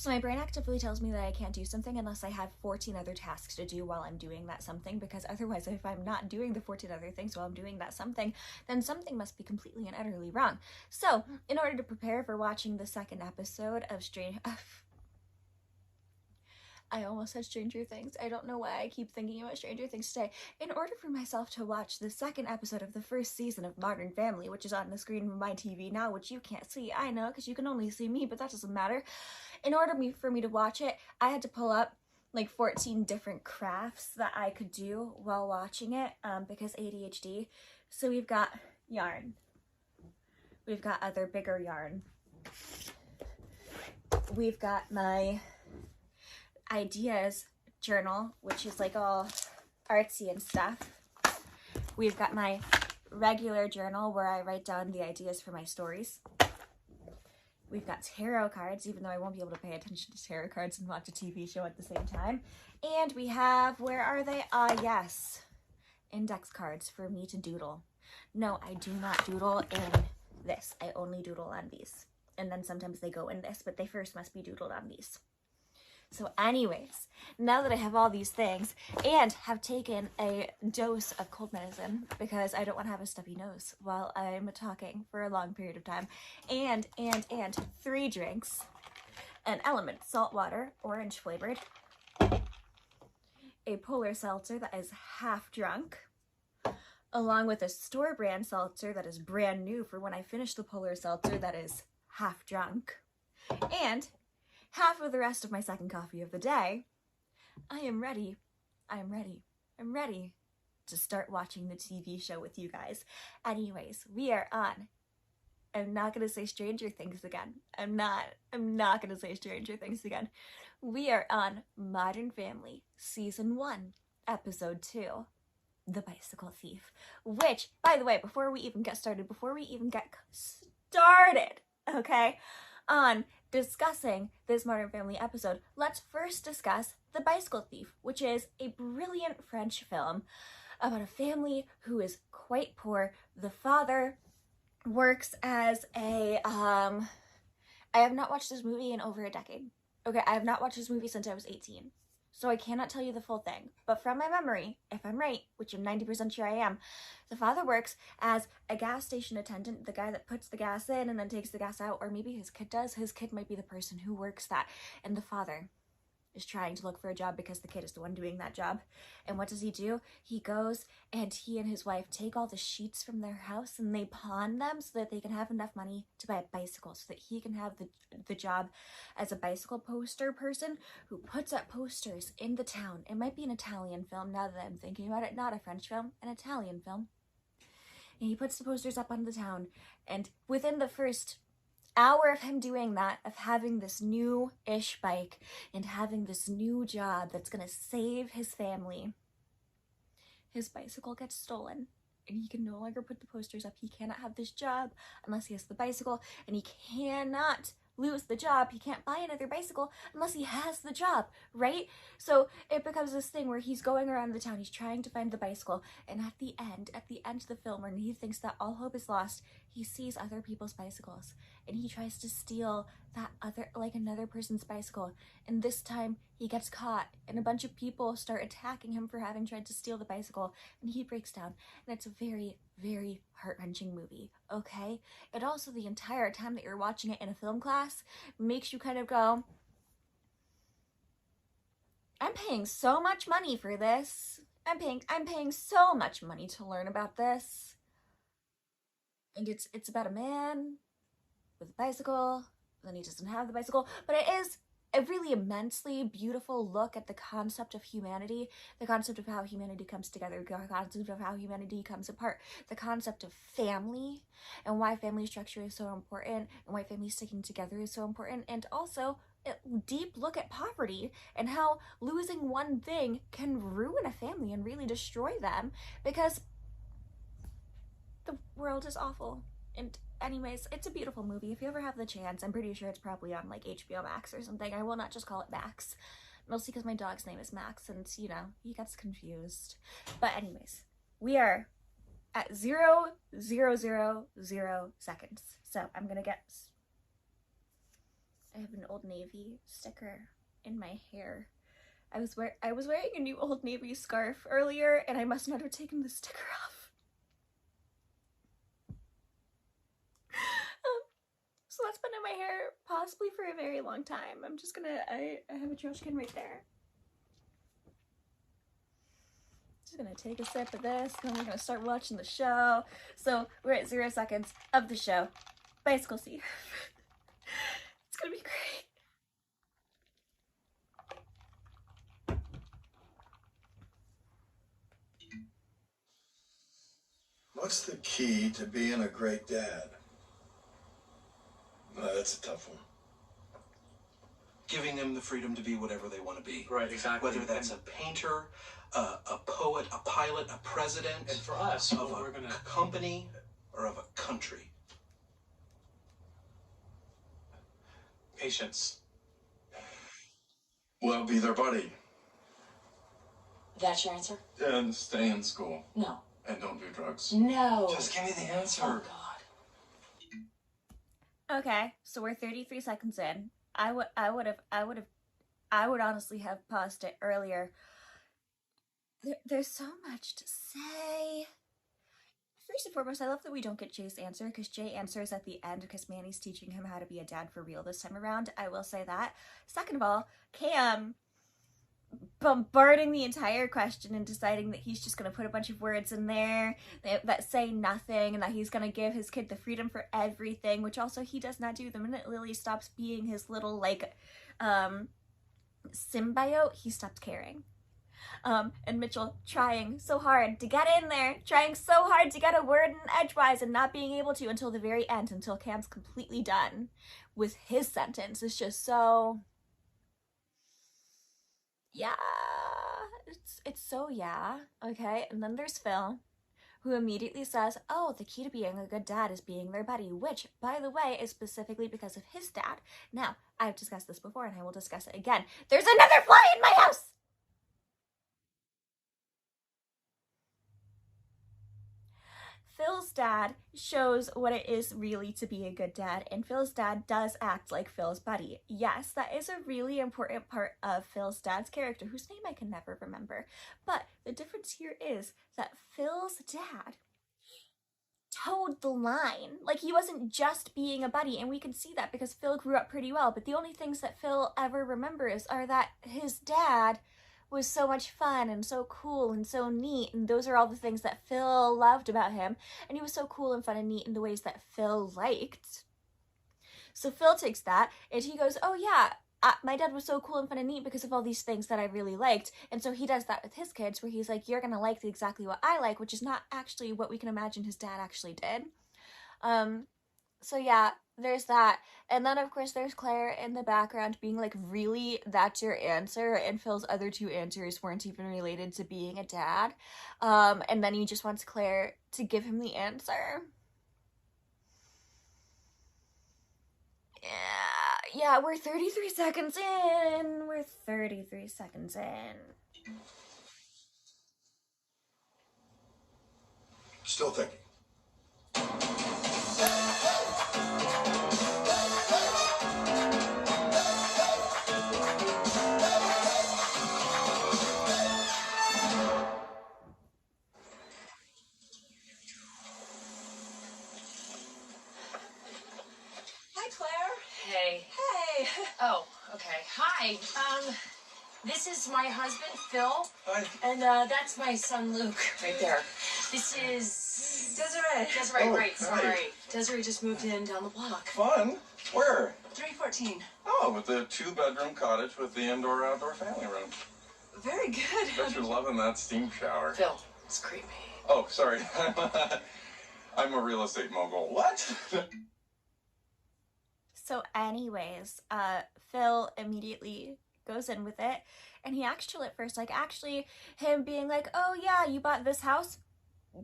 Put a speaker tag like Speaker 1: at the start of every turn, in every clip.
Speaker 1: So my brain actively tells me that I can't do something unless I have 14 other tasks to do while I'm doing that something, because otherwise, if I'm not doing the 14 other things while I'm doing that something, then something must be completely and utterly wrong. So in order to prepare for watching the second episode of I almost said Stranger Things. I don't know why I keep thinking about Stranger Things today. In order for myself to watch the second episode of the first season of Modern Family, which is on the screen of my TV now, which you can't see, I know, because you can only see me, but that doesn't matter. In order for me to watch it, I had to pull up like 14 different crafts that I could do while watching it, because ADHD. So we've got yarn. We've got other bigger yarn. We've got my ideas journal, which is like all artsy and stuff. We've got my regular journal where I write down the ideas for my stories. We've got tarot cards, even though I won't be able to pay attention to tarot cards and watch a TV show at the same time. And we have, where are they? Yes, index cards for me to doodle. No, I do not doodle in this. I only doodle on these. And then sometimes they go in this, but they first must be doodled on these. So anyways, now that I have all these things and have taken a dose of cold medicine because I don't want to have a stuffy nose while I'm talking for a long period of time, and 3 drinks, an Element salt water, orange flavored, a polar seltzer that is half drunk, along with a store brand seltzer that is brand new for when I finish the polar seltzer that is half drunk, and half of the rest of my second coffee of the day, I am ready to start watching the TV show with you guys. Anyways, we are on, I'm not going to say Stranger Things again. I'm not going to say Stranger Things again. We are on Modern Family, Season 1, Episode 2, The Bicycle Thief. Which, by the way, before we even get started, okay, on discussing this Modern Family episode, let's first discuss The Bicycle Thief, which is a brilliant French film about a family who is quite poor. The father works as a, I have not watched this movie in over a decade. Okay, I have not watched this movie since I was 18. So I cannot tell you the full thing. But from my memory, if I'm right, which I'm 90% sure I am, the father works as a gas station attendant, the guy that puts the gas in and then takes the gas out, or maybe his kid does. His kid might be the person who works that. And the father is trying to look for a job because the kid is the one doing that job. And what does he do? He goes and he and his wife take all the sheets from their house and they pawn them so that they can have enough money to buy a bicycle, so that he can have the job as a bicycle poster person who puts up posters in the town. It might be an Italian film now that I'm thinking about it, not a French film, an Italian film. And he puts the posters up on the town, and within the first hour of him doing that, of having this new-ish bike and having this new job that's gonna save his family, his bicycle gets stolen and he can no longer put the posters up. He cannot have this job unless he has the bicycle, and he cannot lose the job. He can't buy another bicycle unless he has the job, right? So it becomes this thing where he's going around the town, he's trying to find the bicycle, and at the end of the film, when he thinks that all hope is lost, he sees other people's bicycles and he tries to steal another person's bicycle, and this time he gets caught and a bunch of people start attacking him for having tried to steal the bicycle, and he breaks down, and it's a very, very heart-wrenching movie, okay? It also, the entire time that you're watching it in a film class, makes you kind of go, I'm paying so much money for this. I'm paying so much money to learn about this. And it's about a man with a bicycle, then he doesn't have the bicycle, but it is a really immensely beautiful look at the concept of humanity, the concept of how humanity comes together, the concept of how humanity comes apart, the concept of family, and why family structure is so important, and why family sticking together is so important, and also a deep look at poverty and how losing one thing can ruin a family and really destroy them, because the world is awful. And anyways, it's a beautiful movie. If you ever have the chance, I'm pretty sure it's probably on like HBO Max or something. I will not just call it Max, mostly because my dog's name is Max, and you know, he gets confused. But anyways, we are at 0,000 seconds. So I'm gonna I have an Old Navy sticker in my hair. I was wearing a new Old Navy scarf earlier, and I must not have taken the sticker off. So that's been in my hair possibly for a very long time. I'm just gonna, I have a trash can right there. Just gonna take a sip of this, and then we're gonna start watching the show. So we're at 0 seconds of the show. Bicycle Thief. It's gonna be great.
Speaker 2: What's the key to being a great dad? That's a tough one.
Speaker 3: Giving them the freedom to be whatever they want to be.
Speaker 4: Right, exactly.
Speaker 3: Whether that's a painter, a poet, a pilot, a president,
Speaker 4: And for us,
Speaker 3: of
Speaker 4: we're
Speaker 3: a
Speaker 4: gonna
Speaker 3: company, or of a country.
Speaker 4: patience.
Speaker 2: Well, be their buddy.
Speaker 5: That's your answer?
Speaker 2: And stay in school.
Speaker 5: No.
Speaker 2: And don't do drugs.
Speaker 5: No.
Speaker 3: Just give me the answer.
Speaker 5: Oh, God.
Speaker 1: Okay, so we're 33 seconds in. I would honestly have paused it earlier. There's so much to say. First and foremost, I love that we don't get Jay's answer, because Jay answers at the end because Manny's teaching him how to be a dad for real this time around. I will say that. Second of all, Cam bombarding the entire question and deciding that he's just going to put a bunch of words in there that say nothing, and that he's going to give his kid the freedom for everything, which also he does not do. The minute Lily stops being his little, like, symbiote, he stops caring. And Mitchell trying so hard to get in there, trying so hard to get a word in edgewise and not being able to until the very end, until Cam's completely done with his sentence. It's just so... yeah, it's so yeah, okay? And then there's Phil, who immediately says, oh, the key to being a good dad is being their buddy, which, by the way, is specifically because of his dad. Now, I've discussed this before, and I will discuss it again. There's another fly in my house! Phil's dad shows what it is really to be a good dad, and Phil's dad does act like Phil's buddy. Yes, that is a really important part of Phil's dad's character, whose name I can never remember. But the difference here is that Phil's dad towed the line. Like, he wasn't just being a buddy, and we can see that because Phil grew up pretty well, but the only things that Phil ever remembers are that his dad was so much fun and so cool and so neat, and those are all the things that Phil loved about him, and he was so cool and fun and neat in the ways that Phil liked. So Phil takes that and he goes, oh yeah, my dad was so cool and fun and neat because of all these things that I really liked. And so he does that with his kids, where he's like, you're gonna like exactly what I like, which is not actually what we can imagine his dad actually did. So yeah, there's that. And then of course there's Claire in the background being like, really, that's your answer? And Phil's other two answers weren't even related to being a dad. And then he just wants Claire to give him the answer. Yeah, we're 33 seconds in. We're 33 seconds in.
Speaker 2: Still thinking.
Speaker 5: Hi, Claire.
Speaker 6: Hey.
Speaker 5: Hey.
Speaker 6: Oh, okay. Hi. This is my husband, Phil.
Speaker 3: Hi.
Speaker 6: And, that's my son, Luke, right there. This is...
Speaker 5: Desiree.
Speaker 6: Desiree,
Speaker 2: Oh,
Speaker 6: right,
Speaker 2: hi.
Speaker 6: sorry. Desiree just moved in down the block.
Speaker 2: Fun? Where?
Speaker 5: 314.
Speaker 2: Oh, with the 2-bedroom cottage with the indoor-outdoor family room.
Speaker 5: Very good.
Speaker 2: Bet you're loving that steam shower.
Speaker 6: Phil, it's creepy.
Speaker 2: Oh, sorry. I'm a real estate mogul. What?
Speaker 1: So anyways, Phil immediately goes in with it, and he acts chill at first, like, actually, him being like, oh yeah, you bought this house?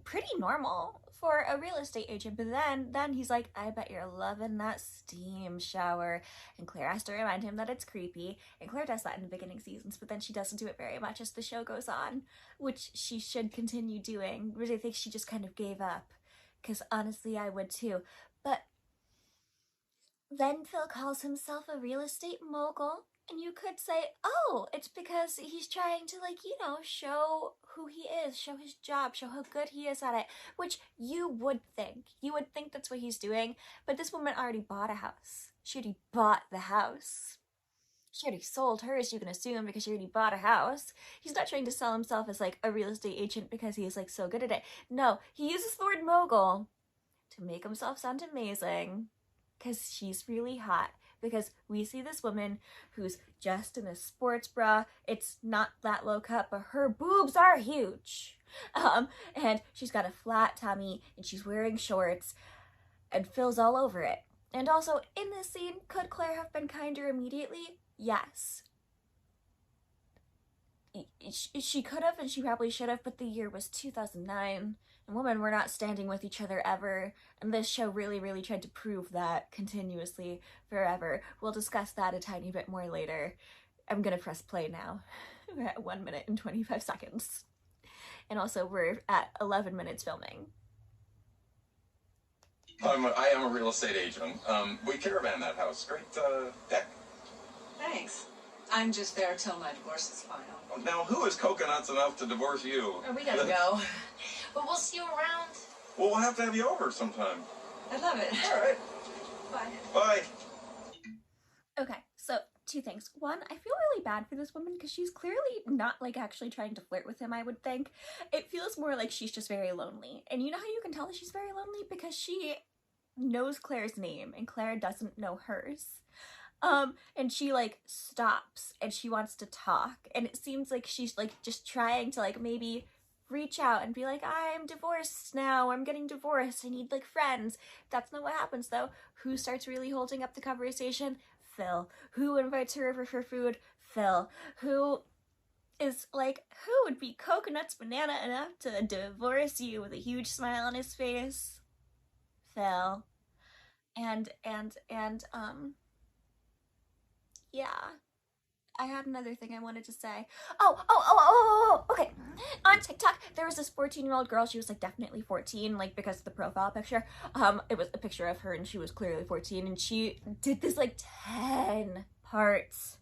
Speaker 1: Pretty normal for a real estate agent. But then he's like, I bet you're loving that steam shower. And Claire has to remind him that it's creepy, and Claire does that in the beginning seasons, but then she doesn't do it very much as the show goes on, which she should continue doing, which I think she just kind of gave up, because honestly I would too. But Then Phil calls himself a real estate mogul, and you could say, oh, it's because he's trying to, like, you know, show who he is, show his job, show how good he is at it, which you would think. You would think that's what he's doing, but this woman already bought a house. She already bought the house. She already sold hers, you can assume, because she already bought a house. He's not trying to sell himself as, like, a real estate agent because he's, like, so good at it. No, he uses the word mogul to make himself sound amazing. Because she's really hot. Because we see this woman who's just in a sports bra. It's not that low cut, but her boobs are huge. And she's got a flat tummy, and she's wearing shorts, and Phil's all over it. And also, in this scene, could Claire have been kinder immediately? Yes. She could have, and she probably should have, but the year was 2009. And women were not standing with each other ever, and this show really, really tried to prove that continuously forever. We'll discuss that a tiny bit more later. I'm gonna press play now. We're at 1 minute and 25 seconds. And also we're at 11 minutes filming.
Speaker 2: I am a real estate agent. We caravan that house. Great deck.
Speaker 5: Thanks. I'm just there till my divorce is final.
Speaker 2: Now, who is coconuts enough to divorce you?
Speaker 6: Oh, we gotta go. But we'll see you around.
Speaker 2: Well, we'll have to have you over sometime.
Speaker 5: I love it.
Speaker 2: All right.
Speaker 5: Bye.
Speaker 2: Bye.
Speaker 1: Okay, so two things. One, I feel really bad for this woman because she's clearly not, like, actually trying to flirt with him, I would think. It feels more like she's just very lonely. And you know how you can tell that she's very lonely? Because she knows Claire's name and Claire doesn't know hers. And she, like, stops and she wants to talk, and it seems like she's, like, just trying to, like, maybe reach out and be like, I'm divorced now, I'm getting divorced, I need, like, friends. That's not what happens, though. Who starts really holding up the conversation? Phil. Who invites her over for food? Phil. Who is like, who would be coconuts banana enough to divorce you, with a huge smile on his face? Phil. And yeah. I had another thing I wanted to say. Okay. On TikTok, there was this 14-year-old girl. She was, like, definitely 14, like, because of the profile picture. It was a picture of her, and she was clearly 14, and she did this, like, 10 parts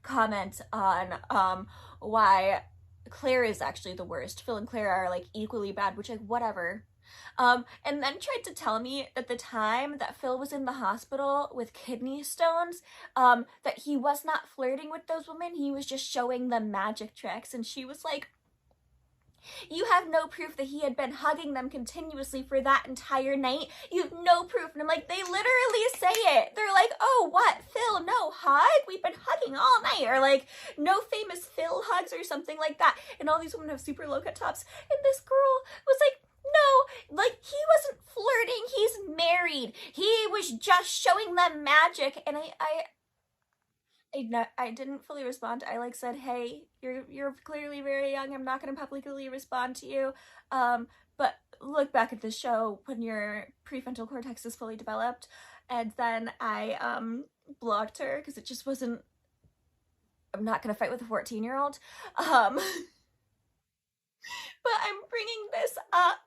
Speaker 1: comment on, why Claire is actually the worst. Phil and Claire are, like, equally bad, which, like, whatever. And then tried to tell me that the time that Phil was in the hospital with kidney stones, that he was not flirting with those women, he was just showing them magic tricks. And she was like, you have no proof that he had been hugging them continuously for that entire night. You have no proof. And I'm like, they literally say it. They're like, oh, what, Phil, no hug? We've been hugging all night. Or like, no famous Phil hugs or something like that. And all these women have super low cut tops. And this girl was like, no, like, he wasn't flirting, he's married. He was just showing them magic. And I didn't fully respond. I, like, said, hey, you're clearly very young, I'm not gonna publicly respond to you. But look back at the show when your prefrontal cortex is fully developed. And then I blocked her because it just wasn't, I'm not gonna fight with a 14-year-old. But I'm bringing this up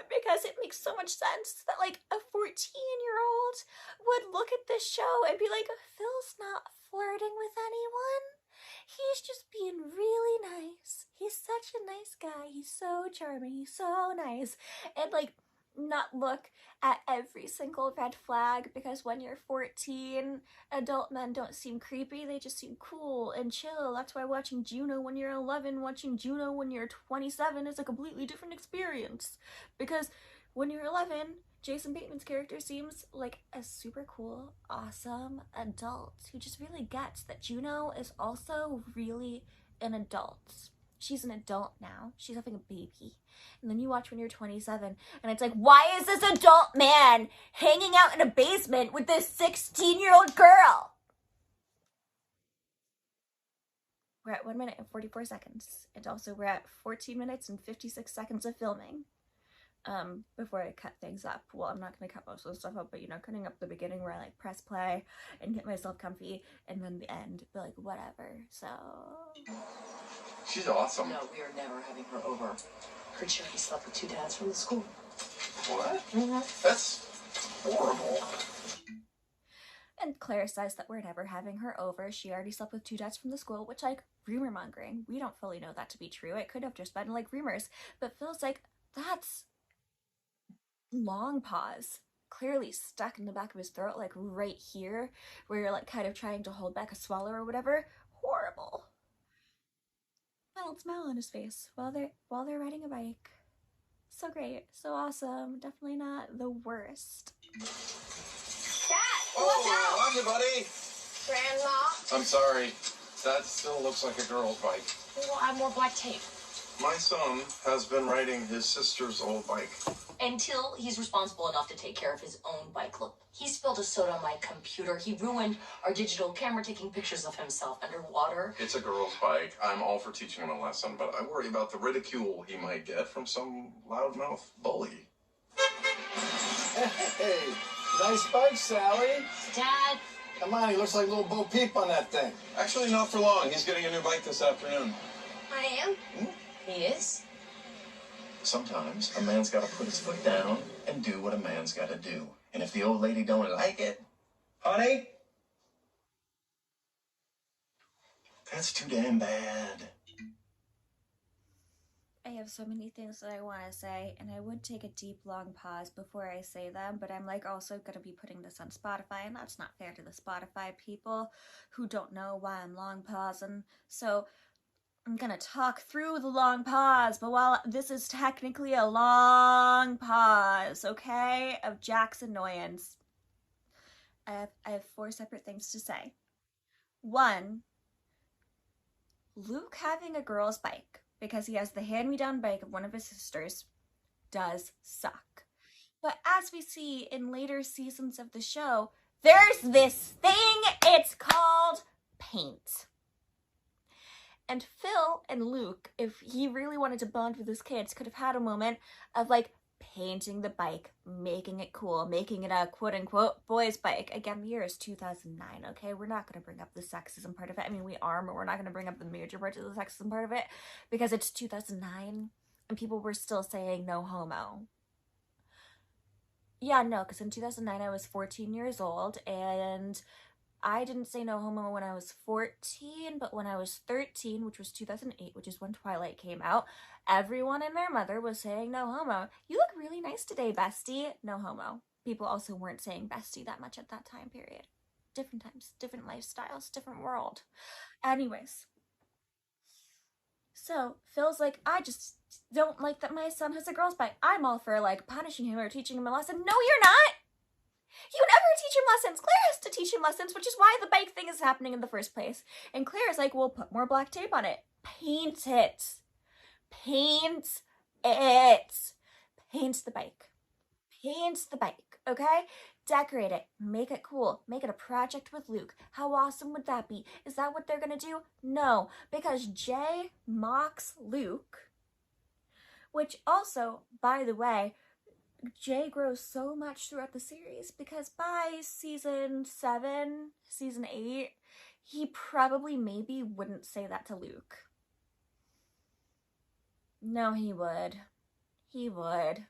Speaker 1: because it makes so much sense that, like, a 14-year-old would look at this show and be like, Phil's not flirting with anyone. He's just being really nice. He's such a nice guy. He's so charming. He's so nice. And, like, not look at every single red flag, because when you're 14, adult men don't seem creepy, they just seem cool and chill. That's why watching Juno when you're 11, watching Juno when you're 27 is a completely different experience. Because when you're 11, Jason Bateman's character seems like a super cool, awesome adult who just really gets that Juno is also really an adult. She's an adult now. She's having a baby. And then you watch when you're 27, and it's like, why is this adult man hanging out in a basement with this 16-year-old girl? We're at 1 minute and 44 seconds. And also we're at 14 minutes and 56 seconds of filming. Before I cut things up. Well, I'm not going to cut most of the stuff up, but, you know, cutting up the beginning where I, like, press play and get myself comfy, and then the end, but, like, whatever. So...
Speaker 2: She's awesome.
Speaker 6: No, we are never having her over. Heard she already slept with 2 dads from the school.
Speaker 2: What? That's horrible.
Speaker 1: And Claire says that we're never having her over. She already slept with 2 dads from the school, which, like, rumor mongering. We don't fully know that to be true. It could have just been, like, rumors. But Phil's like, that's long pause. Clearly stuck in the back of his throat, like, right here, where you're, like, kind of trying to hold back a swallow or whatever. Horrible. Mild smile on his face while they're riding a bike. So great. So awesome. Definitely not the worst.
Speaker 6: Dad,
Speaker 2: Oh, love you, buddy.
Speaker 6: Grandma.
Speaker 2: I'm sorry. That still looks like a girl's bike.
Speaker 6: We'll add more black tape.
Speaker 2: My son has been riding his sister's old bike.
Speaker 4: Until he's responsible enough to take care of his own bike. Look, he spilled a soda on my computer. He ruined our digital camera taking pictures of himself underwater.
Speaker 2: It's a girl's bike. I'm all for teaching him a lesson, but I worry about the ridicule he might get from some loudmouth bully.
Speaker 7: Hey, nice bike, Sally.
Speaker 6: Dad.
Speaker 7: Come on, he looks like little Bo Peep on that thing.
Speaker 2: Actually, not for long. He's getting a new bike this afternoon.
Speaker 6: I am?
Speaker 4: He is?
Speaker 8: Sometimes a man's got to put his foot down and do what a man's got to do. And if the old lady don't like it, honey, that's too damn bad.
Speaker 1: I have so many things that I want to say, and I would take a deep, long pause before I say them, but I'm, like, also going to be putting this on Spotify, and that's not fair to the Spotify people who don't know why I'm long pausing. So I'm going to talk through the long pause, but while this is technically a long pause, okay, of Jack's annoyance, I have 4 separate things to say. 1, Luke having a girl's bike, because he has the hand-me-down bike of one of his sisters, does suck. But as we see in later seasons of the show, there's this thing, it's called paint. And Phil and Luke, if he really wanted to bond with his kids, could have had a moment of, like, painting the bike, making it cool, making it a quote-unquote boys' bike. Again, the year is 2009, okay? We're not going to bring up the sexism part of it. I mean, we are, but we're not going to bring up the major part of the sexism part of it because it's 2009 and people were still saying no homo. Yeah, no, because in 2009 I was 14 years old and I didn't say no homo when I was 14, but when I was 13, which was 2008, which is when Twilight came out, everyone and their mother was saying no homo. You look really nice today, bestie. No homo. People also weren't saying bestie that much at that time period. Different times, different lifestyles, different world. Anyways. So, Phil's like, I just don't like that my son has a girl's bike. I'm all for, like, punishing him or teaching him a lesson. No, you're not! You never teach him lessons. Claire has to teach him lessons, which is why the bike thing is happening in the first place. And Claire's like, well, put more black tape on it. Paint it. Paint it. Paint the bike. Paint the bike, okay? Decorate it. Make it cool. Make it a project with Luke. How awesome would that be? Is that what they're gonna do? No, because Jay mocks Luke, which also, by the way, Jay grows so much throughout the series because by season 7, season 8, he probably maybe wouldn't say that to Luke. No, he would. He would.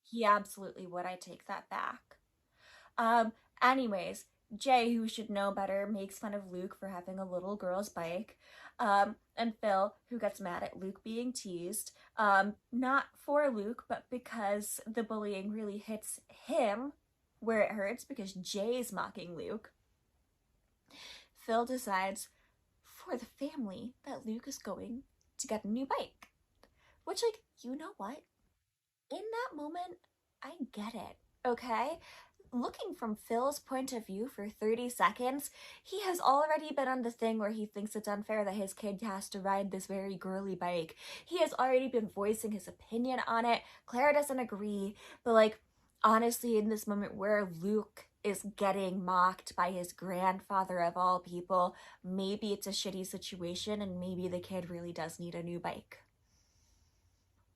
Speaker 1: He absolutely would. I take that back. Anyways, Jay, who should know better, makes fun of Luke for having a little girl's bike. And Phil, who gets mad at Luke being teased, not for Luke, but because the bullying really hits him where it hurts, because Jay's mocking Luke. Phil decides for the family that Luke is going to get a new bike. Which, like, you know what? In that moment, I get it, okay? Looking from Phil's point of view for 30 seconds, he has already been on the thing where he thinks it's unfair that his kid has to ride this very girly bike. He has already been voicing his opinion on it. Claire doesn't agree, but, like, honestly, in this moment where Luke is getting mocked by his grandfather of all people, maybe it's a shitty situation and maybe the kid really does need a new bike.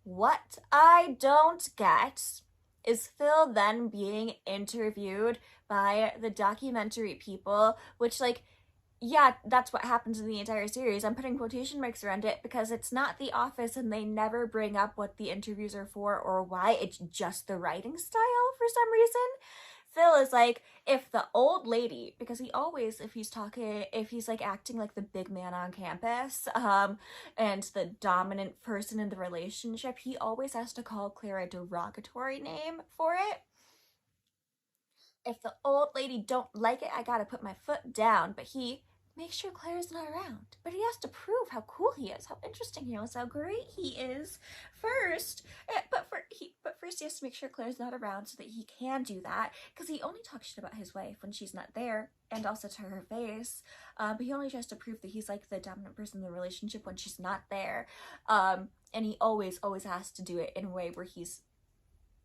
Speaker 1: What I don't get is Phil then being interviewed by the documentary people, which, like, yeah, that's what happens in the entire series. I'm putting quotation marks around it because it's not The Office and they never bring up what the interviews are for or why. It's just the writing style for some reason. Phil is like, if the old lady, because he always, if he's like acting like the big man on campus, and the dominant person in the relationship, he always has to call Claire a derogatory name for it. If the old lady don't like it, I gotta put my foot down. But he makes sure Claire's not around. But he has to prove how cool he is, how interesting he is, how great he is first. But first he has to make sure Claire's not around so that he can do that. Because he only talks shit about his wife when she's not there, and also to her face. But he only tries to prove that he's like the dominant person in the relationship when she's not there. And he always has to do it in a way where he's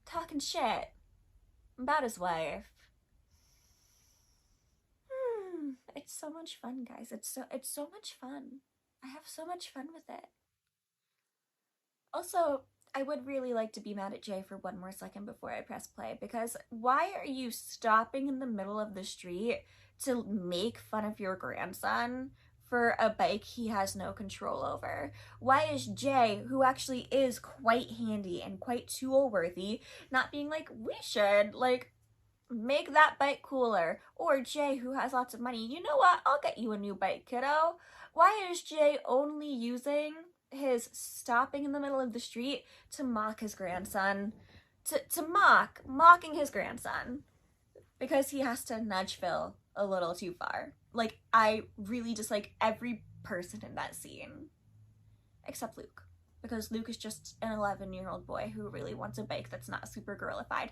Speaker 1: talking shit about his wife. It's so much fun, guys. It's so much fun. I have so much fun with it. Also, I would really like to be mad at Jay for one more second before I press play, because why are you stopping in the middle of the street to make fun of your grandson for a bike he has no control over? Why is Jay, who actually is quite handy and quite tool-worthy, not being like, we should, like, make that bike cooler? Or Jay, who has lots of money, you know what, I'll get you a new bike, kiddo. Why is Jay only using his stopping in the middle of the street to mock his grandson? Mocking his grandson because he has to nudge Phil a little too far. Like, I really dislike every person in that scene except Luke, because Luke is just an 11-year-old boy who really wants a bike that's not super girlified.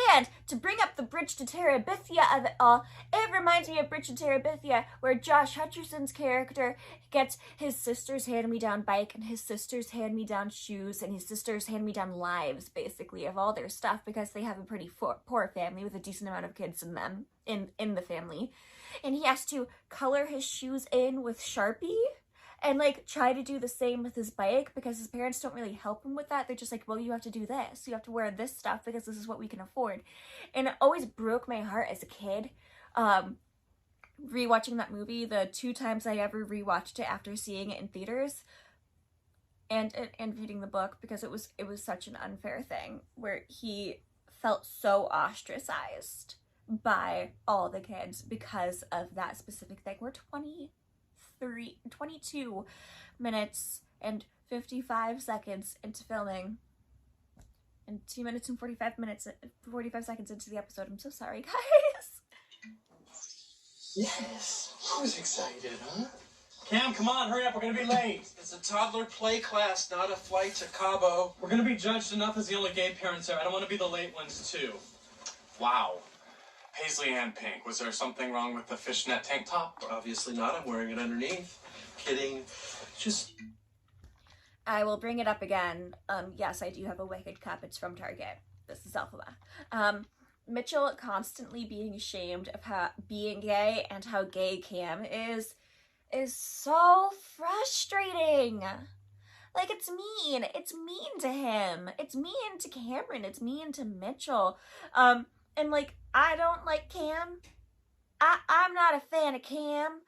Speaker 1: And to bring up the Bridge to Terabithia of it all, it reminds me of Bridge to Terabithia, where Josh Hutcherson's character gets his sister's hand-me-down bike and his sister's hand-me-down shoes and his sister's hand-me-down lives, basically, of all their stuff, because they have a pretty poor family with a decent amount of kids in them, in the family. And he has to color his shoes in with Sharpie and, like, try to do the same with his bike, because his parents don't really help him with that. They're just like, well, you have to do this. You have to wear this stuff because this is what we can afford. And it always broke my heart as a kid, rewatching that movie, the 2 times I ever rewatched it after seeing it in theaters, and reading the book, because it was such an unfair thing, where he felt so ostracized by all the kids because of that specific thing. We're 22 minutes and 55 seconds into filming, and 2 minutes and 45 seconds into the episode. I'm so sorry, guys.
Speaker 3: Yes. Who's excited, huh? Cam, come on, hurry up. We're going to be late. It's a toddler play class, not a flight to Cabo. We're going to be judged enough as the only gay parents there. I don't want to be the late ones, too.
Speaker 2: Wow. Paisley and pink. Was there something wrong with the fishnet tank top?
Speaker 3: Obviously not. I'm wearing it underneath. Kidding. Just...
Speaker 1: I will bring it up again. Yes, I do have a Wicked cup. It's from Target. This is Alphaba. Mitchell constantly being ashamed of how being gay and how gay Cam is so frustrating. Like, it's mean. It's mean to him. It's mean to Cameron. It's mean to Mitchell. And, like, I don't like Cam. I'm not a fan of Cam.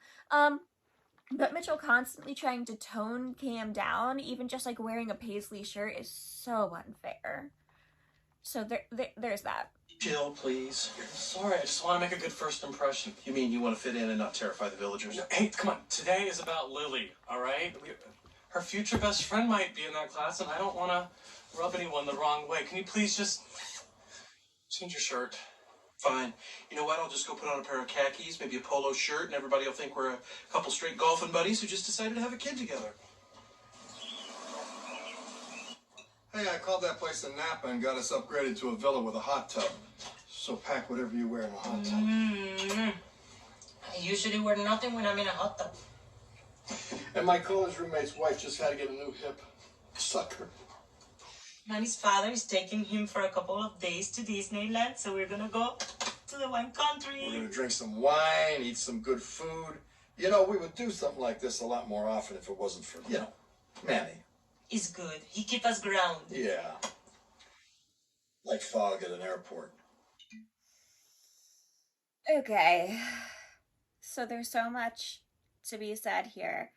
Speaker 1: But Mitchell constantly trying to tone Cam down, even just, like, wearing a Paisley shirt, is so unfair. So there's that.
Speaker 3: Chill, please.
Speaker 2: Sorry, I just want to make a good first impression.
Speaker 3: You mean you want to fit in and not terrify the villagers?
Speaker 2: No, hey, come on. Today is about Lily, all right? Her future best friend might be in that class, and I don't want to rub anyone the wrong way. Can you please just change your shirt?
Speaker 3: Fine. You know what? I'll just go put on a pair of khakis, maybe a polo shirt, and everybody will think we're a couple straight golfing buddies who just decided to have a kid together.
Speaker 7: Hey, I called that place a Napa and got us upgraded to a villa with a hot tub. So pack whatever you wear in a hot tub.
Speaker 6: I usually wear nothing when I'm in a hot tub.
Speaker 7: And my college roommate's wife just had to get a new hip. Sucker.
Speaker 6: Manny's father is taking him for a couple of days to Disneyland, so we're gonna go to the wine country.
Speaker 7: We're gonna drink some wine, eat some good food. You know, we would do something like this a lot more often if it wasn't for, you know, Manny.
Speaker 6: He's good. He keep us grounded.
Speaker 7: Yeah. Like fog at an airport.
Speaker 1: Okay. So there's so much to be said here.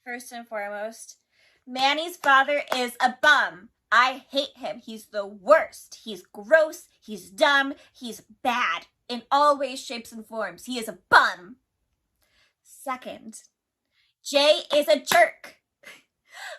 Speaker 1: First and foremost, Manny's father is a bum. I hate him. He's the worst. He's gross. He's dumb. He's bad. In all ways, shapes, and forms, he is a bum. Second, Jay is a jerk.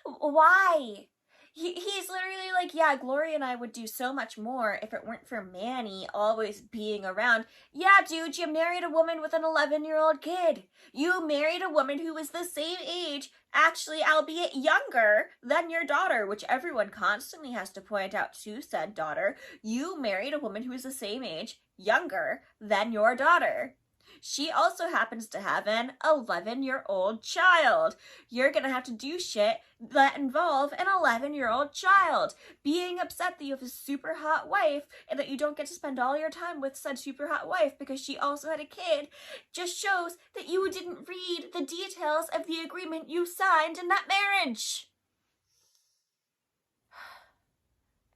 Speaker 1: Why? He's literally like, yeah, Gloria and I would do so much more if it weren't for Manny always being around. Yeah, dude, you married a woman with an 11-year-old kid. You married a woman who was the same age, actually, albeit younger, than your daughter, which everyone constantly has to point out to said daughter. You married a woman who is the same age, younger, than your daughter. She also happens to have an 11-year-old child. You're gonna have to do shit that involve an 11-year-old child. Being upset that you have a super hot wife and that you don't get to spend all your time with said super hot wife because she also had a kid just shows that you didn't read the details of the agreement you signed in that marriage.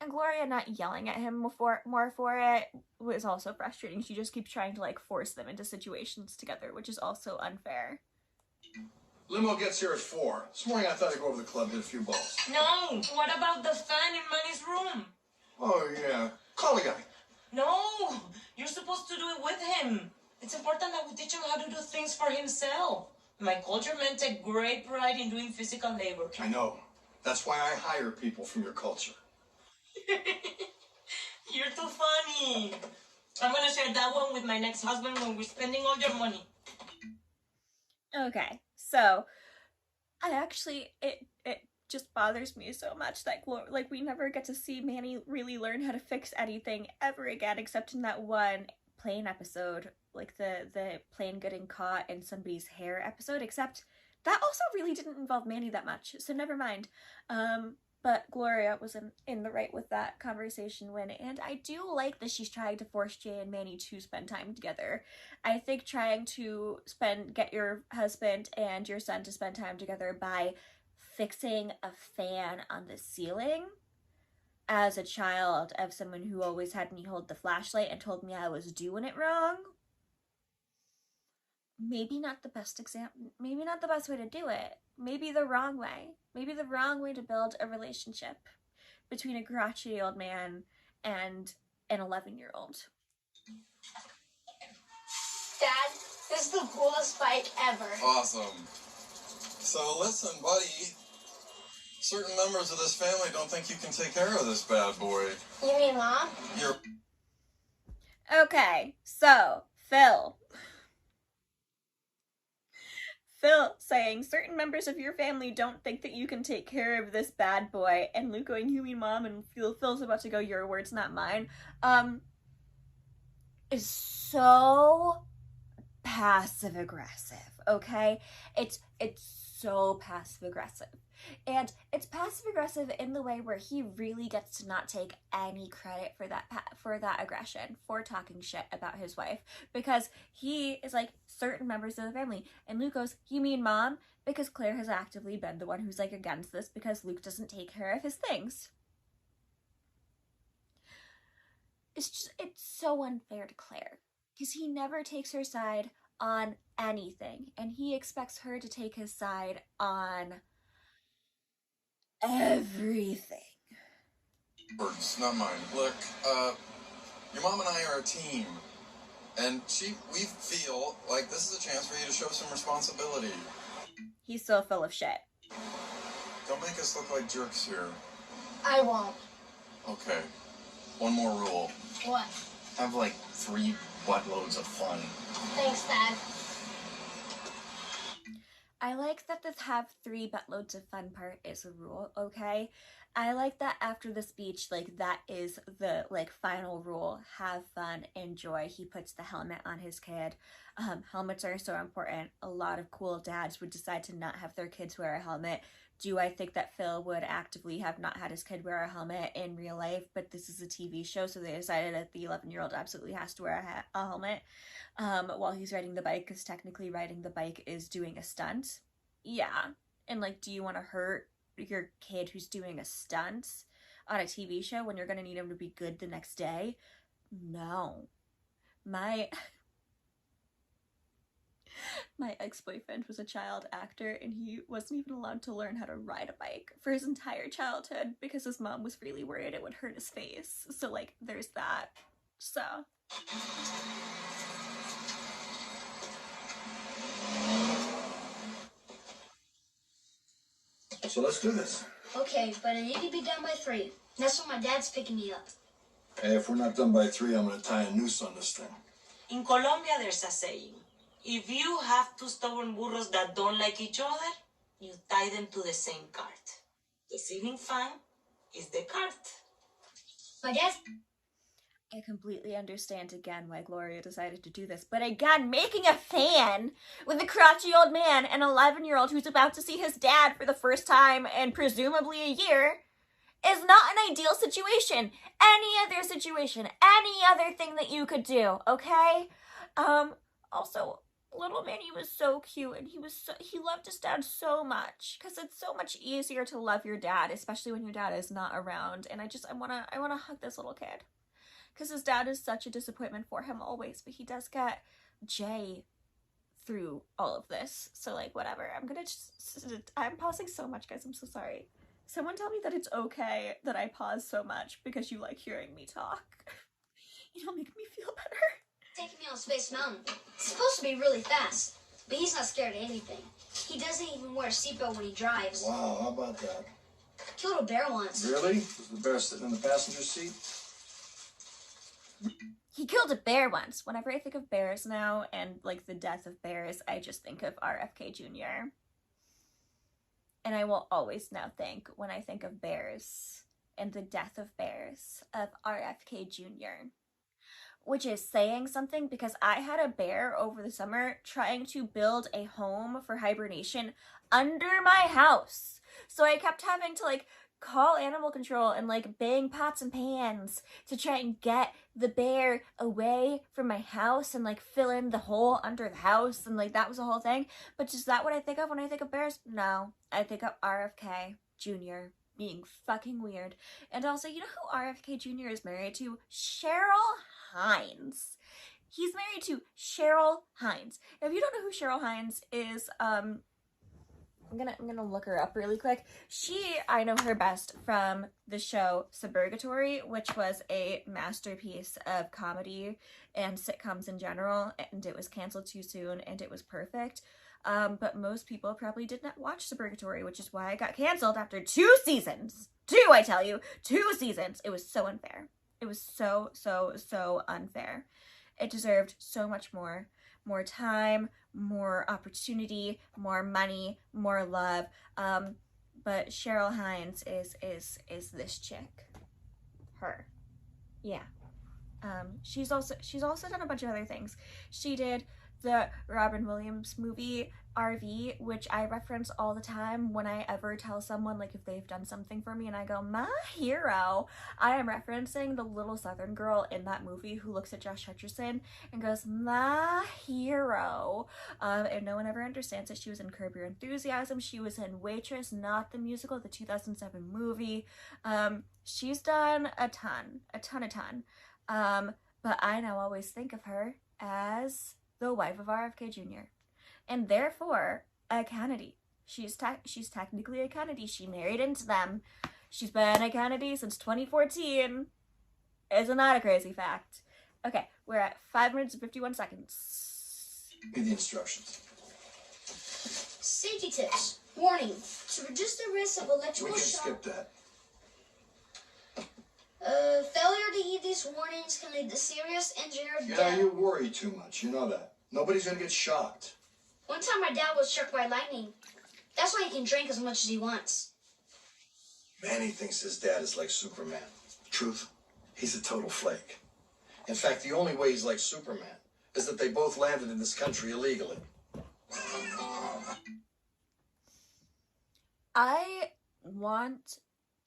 Speaker 1: And Gloria not yelling at him more for it was also frustrating. She just keeps trying to, like, force them into situations together, which is also unfair.
Speaker 7: Limo gets here at 4. This morning I thought I'd go over to the club, hit a few balls.
Speaker 6: No! What about the fan in Manny's room?
Speaker 7: Oh, yeah. Call the guy.
Speaker 6: No! You're supposed to do it with him. It's important that we teach him how to do things for himself. My culture men take great pride in doing physical labor.
Speaker 7: I know. That's why I hire people from your culture.
Speaker 6: You're too funny. I'm gonna share that one with my next husband when we're spending all your money.
Speaker 1: Okay, so I actually, it just bothers me so much that, like, we never get to see Manny really learn how to fix anything ever again, except in that one plane episode, like the plane getting caught in somebody's hair episode, except that also really didn't involve Manny that much, so never mind. But Gloria was in the right with that conversation and I do like that she's trying to force Jay and Manny to spend time together. I think trying to get your husband and your son to spend time together by fixing a fan on the ceiling as a child of someone who always had me hold the flashlight and told me I was doing it wrong, maybe not the best way to do it. Maybe the wrong way. Maybe the wrong way to build a relationship between a crotchety old man and an 11-year-old.
Speaker 9: Dad, this is the coolest bike ever.
Speaker 7: Awesome. So listen, buddy. Certain members of this family don't think you can take care of this bad boy.
Speaker 9: You mean Mom?
Speaker 1: Okay, so, Phil saying certain members of your family don't think that you can take care of this bad boy, and Luke going, you mean Mom, and Phil's about to go, your words, not mine, is so passive-aggressive, okay? It's so passive-aggressive. And it's passive-aggressive in the way where he really gets to not take any credit for that aggression, for talking shit about his wife, because he is like, certain members of the family. And Luke goes, you mean Mom? Because Claire has actively been the one who's, like, against this because Luke doesn't take care of his things. It's so unfair to Claire, because he never takes her side on anything, and he expects her to take his side on everything.
Speaker 7: Words, not mine. Look, your mom and I are a team, and we feel like this is a chance for you to show some responsibility.
Speaker 1: He's so full of shit.
Speaker 7: Don't make us look like jerks here.
Speaker 9: I won't.
Speaker 7: Okay. One more rule.
Speaker 9: What?
Speaker 8: Have like 3 buttloads of fun.
Speaker 9: Thanks, Dad.
Speaker 1: I like that the have 3 buttloads of fun part is a rule, okay? I like that after the speech, like, that is the, like, final rule. Have fun, enjoy. He puts the helmet on his kid. Helmets are so important. A lot of cool dads would decide to not have their kids wear a helmet. Do I think that Phil would actively have not had his kid wear a helmet in real life? But this is a TV show, so they decided that the 11-year-old absolutely has to wear a helmet while he's riding the bike, because technically riding the bike is doing a stunt. Yeah. And, like, do you want to hurt your kid who's doing a stunt on a TV show when you're going to need him to be good the next day? No. My ex-boyfriend was a child actor, and he wasn't even allowed to learn how to ride a bike for his entire childhood because his mom was really worried it would hurt his face. So, like, there's that. So,
Speaker 10: So let's do this.
Speaker 9: Okay, but I need to be done by 3. That's when my dad's picking me up.
Speaker 10: Hey, if we're not done by 3, I'm gonna tie a noose on this thing.
Speaker 6: In Colombia, there's a saying. If you have two stubborn burros that don't like each other, you tie them to the same cart. The ceiling fan is the cart.
Speaker 9: My dad's...
Speaker 1: I completely understand again why Gloria decided to do this, but again, making a fan with a crotchety old man and an 11-year-old who's about to see his dad for the first time in presumably a year is not an ideal situation. Any other situation, any other thing that you could do, okay? Also, little Manny was so cute, and he loved his dad so much, because it's so much easier to love your dad, especially when your dad is not around, and I wanna hug this little kid. Because his dad is such a disappointment for him always, but he does get Jay through all of this. So, like, whatever. I'm pausing so much, guys. I'm so sorry. Someone tell me that it's okay that I pause so much because you like hearing me talk. It'll make me feel better.
Speaker 9: taking me on Space Mountain. It's supposed to be really fast, but he's not scared of anything. He doesn't even wear a seatbelt when he drives.
Speaker 10: Wow, how about that?
Speaker 9: Killed a bear once.
Speaker 10: Really? Was the bear sitting in the passenger seat?
Speaker 1: He killed a bear once. Whenever I think of bears now and, like, the death of bears, I just think of RFK Jr. And I will always now think, when I think of bears and the death of bears, of RFK Jr. Which is saying something, because I had a bear over the summer trying to build a home for hibernation under my house. So I kept having to, like, call animal control and, like, bang pots and pans to try and get the bear away from my house and, like, fill in the hole under the house, and, like, that was the whole thing. But is that what I think of when I think of bears? No. I think of RFK Jr. being fucking weird. And also, you know who RFK Jr. is married to? Cheryl Hines. He's married to Cheryl Hines. If you don't know who Cheryl Hines is, I'm gonna look her up really quick. I know her best from the show Suburgatory, which was a masterpiece of comedy and sitcoms in general, and it was canceled too soon, and it was perfect. But most people probably did not watch Suburgatory, which is why it got canceled after 2 seasons. 2, I tell you, 2 seasons. It was so unfair. It was so unfair. It deserved so much more. More time, more opportunity, more money, more love. But Cheryl Hines is this chick. Her. Yeah. She's also done a bunch of other things. She did the Robin Williams movie RV, which I reference all the time when I ever tell someone, like, if they've done something for me and I go, my hero. I am referencing the little Southern girl in that movie who looks at Josh Hutcherson and goes, my hero. And no one ever understands that she was in Curb Your Enthusiasm. She was in Waitress, not the musical, the 2007 movie. She's done a ton. But I now always think of her as the wife of RFK Jr. and therefore a Kennedy. She's technically a Kennedy. She married into them. She's been a Kennedy since 2014. Isn't that a crazy fact? Okay, we're at 5 minutes and 51 seconds.
Speaker 10: Read the instructions.
Speaker 9: Safety tips. Warning. To reduce the risk of electrical
Speaker 10: We can
Speaker 9: shock.
Speaker 10: skip that.
Speaker 9: Failure to heed these warnings can lead to serious injury or
Speaker 10: Yeah,
Speaker 9: death.
Speaker 10: you worry too much. You know that. Nobody's gonna get shocked.
Speaker 9: One time my dad was struck by lightning. That's why he can drink as much as he wants.
Speaker 10: Manny thinks his dad is like Superman. Truth, he's a total flake. In fact, the only way he's like Superman is that they both landed in this country illegally.
Speaker 1: I want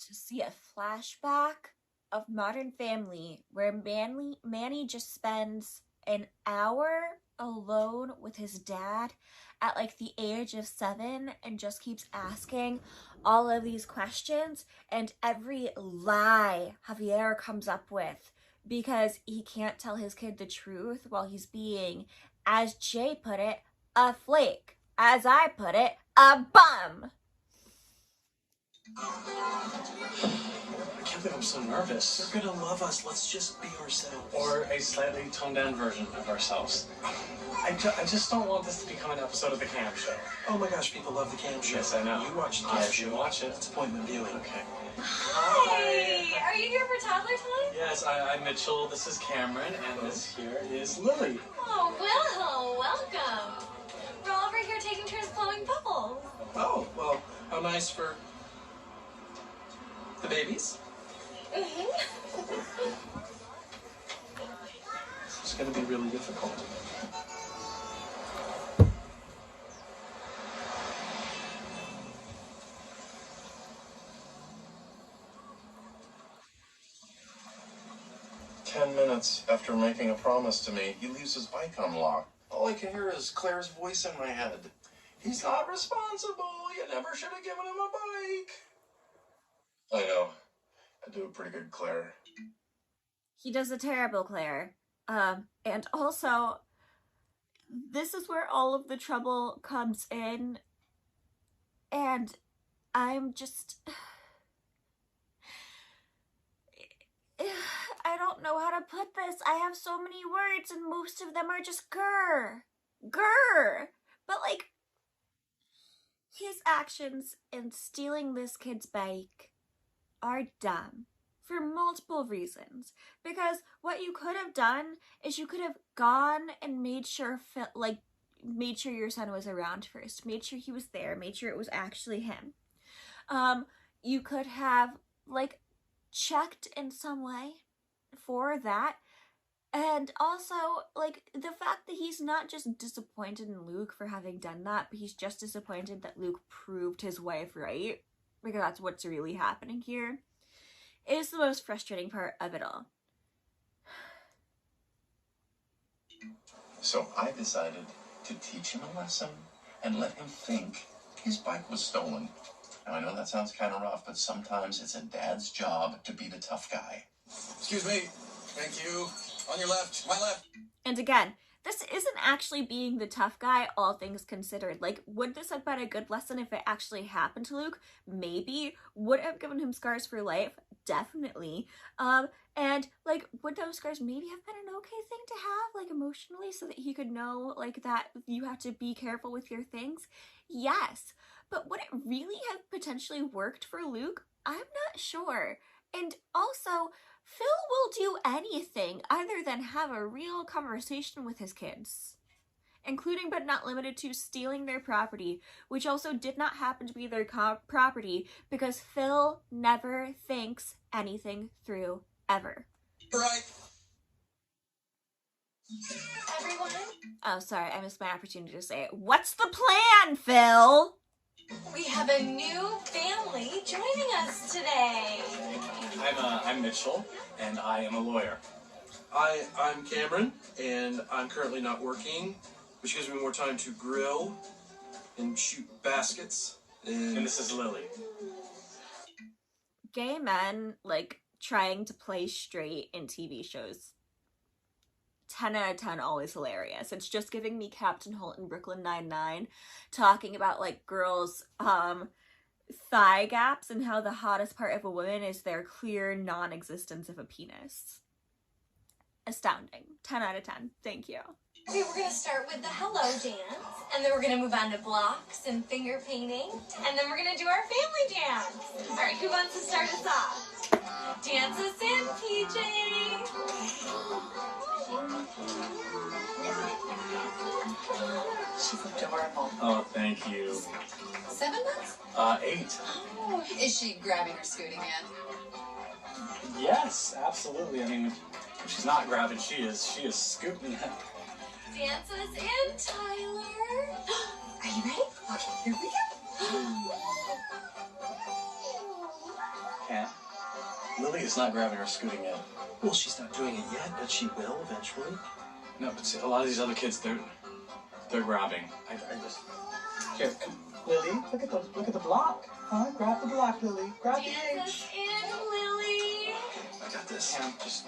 Speaker 1: to see a flashback of Modern Family where Manny just spends an hour alone with his dad at, like, the age of 7 and just keeps asking all of these questions, and every lie Javier comes up with because he can't tell his kid the truth while he's being, as Jay put it, a flake. As I put it, a bum.
Speaker 3: I can't
Speaker 2: believe I'm so nervous.
Speaker 3: They're gonna love us. Let's just be ourselves.
Speaker 2: Or a slightly toned down version of ourselves. I just don't want this to become an episode of the Cam Show.
Speaker 3: Oh my gosh, people love the Cam Show.
Speaker 2: Yes, I know.
Speaker 3: You watch the
Speaker 2: I
Speaker 3: Cam
Speaker 2: should
Speaker 3: Show.
Speaker 2: watch it.
Speaker 3: It's appointment viewing.
Speaker 2: Okay.
Speaker 1: Hi! Are you here for toddler time?
Speaker 2: Yes, I'm Mitchell. This is Cameron, and this here is Lily.
Speaker 1: Oh, well, welcome. We're all over here taking turns blowing bubbles.
Speaker 3: Oh, well, how nice for the babies. It's gonna be really difficult.
Speaker 8: "10 minutes after making a promise to me, he leaves his bike unlocked. All I can hear is Claire's voice in my head. He's not responsible. You never should have given him a bike." I know. I do a pretty good Claire.
Speaker 1: He does a terrible Claire. And also, this is where all of the trouble comes in. And I'm just... I don't know how to put this. I have so many words and most of them are just grr. Grr. But like, his actions in stealing this kid's bike are dumb for multiple reasons. Because what you could have done is you could have gone and made sure your son was around first, made sure he was there, made sure it was actually him. You could have like checked in some way for that. And also, like, the fact that he's not just disappointed in Luke for having done that, but he's just disappointed that Luke proved his wife right, because that's what's really happening here, is the most frustrating part of it all.
Speaker 8: So I decided to teach him a lesson and let him think his bike was stolen. Now, I know that sounds kind of rough, but sometimes it's a dad's job to be the tough guy.
Speaker 7: Excuse me. Thank you. On your left. My left.
Speaker 1: And again, this isn't actually being the tough guy, all things considered. Like, would this have been a good lesson if it actually happened to Luke? Maybe. Would it have given him scars for life? Definitely. And, like, would those scars maybe have been an okay thing to have, like, emotionally, so that he could know, like, that you have to be careful with your things? Yes. But would it really have potentially worked for Luke? I'm not sure. And also, Phil will do anything other than have a real conversation with his kids, including but not limited to stealing their property, which also did not happen to be their property because Phil never thinks anything through, ever.
Speaker 7: Right.
Speaker 1: Everyone? Oh, sorry, I missed my opportunity to say it. What's the plan, Phil?
Speaker 11: We have a new family joining us today.
Speaker 2: I'm Mitchell, and I am a lawyer.
Speaker 3: I'm Cameron, and I'm currently not working, which gives me more time to grill and shoot baskets.
Speaker 2: And this is Lily.
Speaker 1: Gay men, like, trying to play straight in TV shows. 10 out of 10, always hilarious. It's just giving me Captain Holt in Brooklyn Nine-Nine talking about, like, girls' thigh gaps and how the hottest part of a woman is their clear non-existence of a penis. Astounding. 10 out of 10. Thank you.
Speaker 11: Okay, we're going to start with the hello dance, and then we're going to move on to blocks and finger painting, and then we're going to do our family dance. All right, who wants to start us off? Dance us in, PJ.
Speaker 5: She's adorable.
Speaker 2: Oh, thank you.
Speaker 5: 7 months?
Speaker 2: 8.
Speaker 5: Oh, is she grabbing or scooting yet?
Speaker 2: Yes, absolutely. I mean, if she's not grabbing, she is scooting.
Speaker 11: Dance us in, Tyler.
Speaker 5: Are you ready? Okay, here we go.
Speaker 2: Can't. Lily is not grabbing or scooting yet.
Speaker 3: Well, she's not doing it yet, but she will eventually.
Speaker 2: No, but see, a lot of these other kids, they're grabbing. I just...
Speaker 3: Here, come. Lily, look at the block. Huh? Grab the block, Lily. Grab the
Speaker 11: Dance us
Speaker 3: edge.
Speaker 11: in, Lily.
Speaker 3: I got this.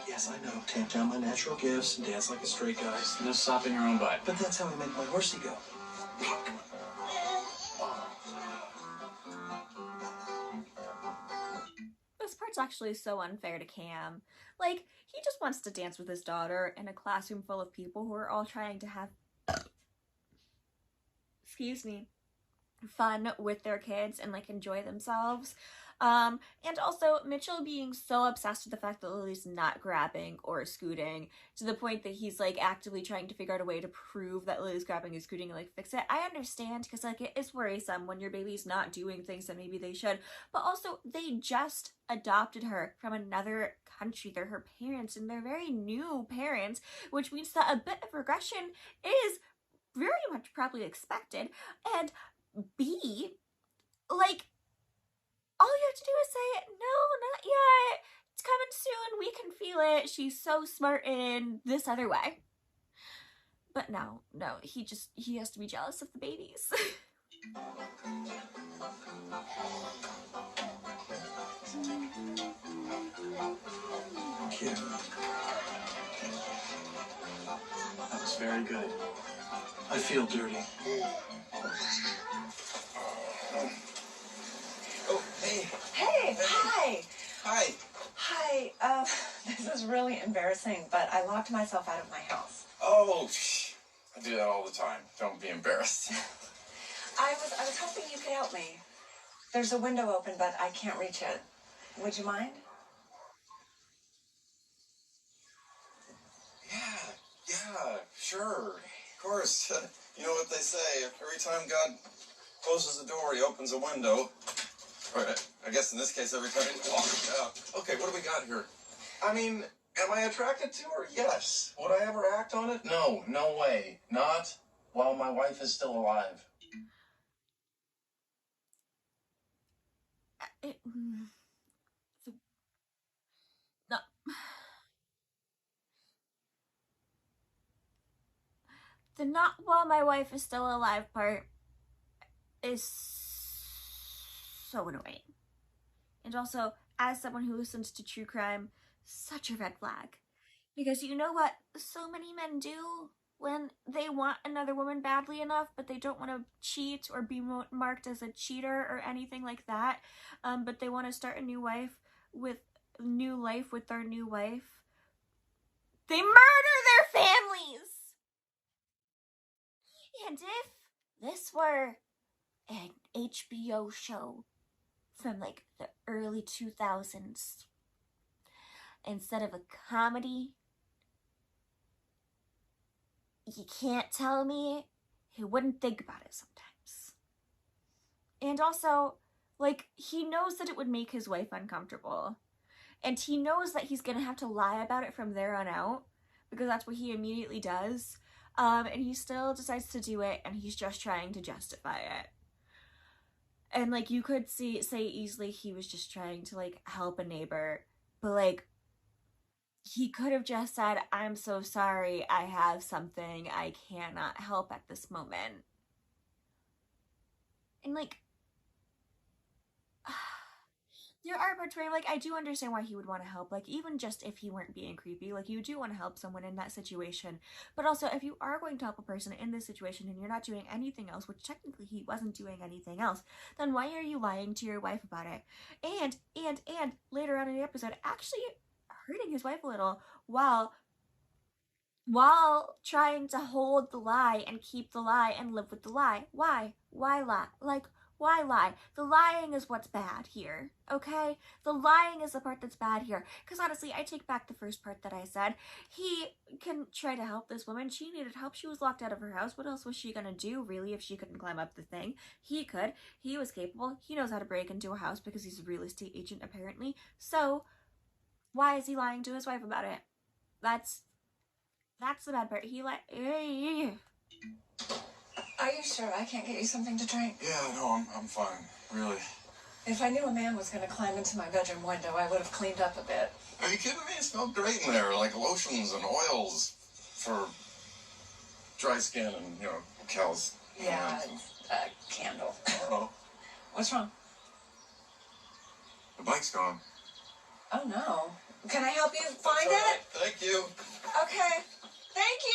Speaker 3: Yes, I know. Tamp down my natural gifts and dance like a straight guy.
Speaker 2: No stopping your own butt.
Speaker 3: But that's how I make my horsey go.
Speaker 1: This part's part's actually so unfair to Cam. Like, he just wants to dance with his daughter in a classroom full of people who are all trying to have, excuse me, fun with their kids and like enjoy themselves. And also Mitchell being so obsessed with the fact that Lily's not grabbing or scooting to the point that he's like actively trying to figure out a way to prove that Lily's grabbing and scooting and like fix it. I understand, because like it is worrisome when your baby's not doing things that maybe they should, but also they just adopted her from another country. They're her parents and they're very new parents, which means that a bit of regression is very much probably expected. And B, like, all you have to do is say, no, not yet. It's coming soon. We can feel it. She's so smart in this other way. But no, he has to be jealous of the babies.
Speaker 3: Kid. That was very good. I feel dirty.
Speaker 7: Oh, hey.
Speaker 5: Hey, hi.
Speaker 7: Hi.
Speaker 5: Hi, this is really embarrassing, but I locked myself out of my house.
Speaker 7: Oh, I do that all the time. Don't be embarrassed.
Speaker 5: I was hoping you could help me. There's a window open, but I can't reach it. Would you mind?
Speaker 7: Yeah, sure. Of course. You know what they say, every time God closes a door, he opens a window. Or, I guess in this case, every time he walks out. Okay, what do we got here?
Speaker 8: I mean, am I attracted to her? Yes. Would I ever act on it? No, no way. Not while my wife is still alive.
Speaker 1: No. The not while my wife is still alive part is so annoying. And also, as someone who listens to true crime, such a red flag. Because you know what so many men do when they want another woman badly enough, but they don't want to cheat or be marked as a cheater or anything like that, but they want to start a new life with their new wife. They murder their families! And if this were an HBO show from like the early 2000s, instead of a comedy, you can't tell me he wouldn't think about it sometimes. And also, like, he knows that it would make his wife uncomfortable. And he knows that he's gonna have to lie about it from there on out, because that's what he immediately does. And he still decides to do it, and he's just trying to justify it. And, like, you could say easily he was just trying to, like, help a neighbor, but, like, he could have just said, I'm so sorry, I have something I cannot help at this moment. And, like, there are parts where, like, I do understand why he would want to help, like, even just if he weren't being creepy, like, you do want to help someone in that situation, but also, if you are going to help a person in this situation and you're not doing anything else, which technically he wasn't doing anything else, then why are you lying to your wife about it? And later on in the episode, actually hurting his wife a little while trying to hold the lie and keep the lie and live with the lie. Why lie? Like, why lie? The lying is what's bad here, okay? The lying is the part that's bad here. Because honestly, I take back the first part that I said. He can try to help this woman. She needed help. She was locked out of her house. What else was she gonna do, really, if she couldn't climb up the thing? He could. He was capable. He knows how to break into a house because he's a real estate agent, apparently. So, why is he lying to his wife about it? That's the bad part. He
Speaker 5: Are you sure I can't get you something to drink?
Speaker 7: Yeah, no, I'm fine. Really.
Speaker 5: If I knew a man was going to climb into my bedroom window, I would have cleaned up a bit.
Speaker 7: Are you kidding me? It smelled great in there, like lotions and oils for dry skin and, you know, Cal's.
Speaker 5: Yeah, it's a candle.
Speaker 7: Oh,
Speaker 5: What's wrong?
Speaker 7: the bike's gone.
Speaker 5: Oh, no. Can I help you find
Speaker 7: That's all right.
Speaker 5: it?
Speaker 7: Thank you.
Speaker 5: Okay. Thank you.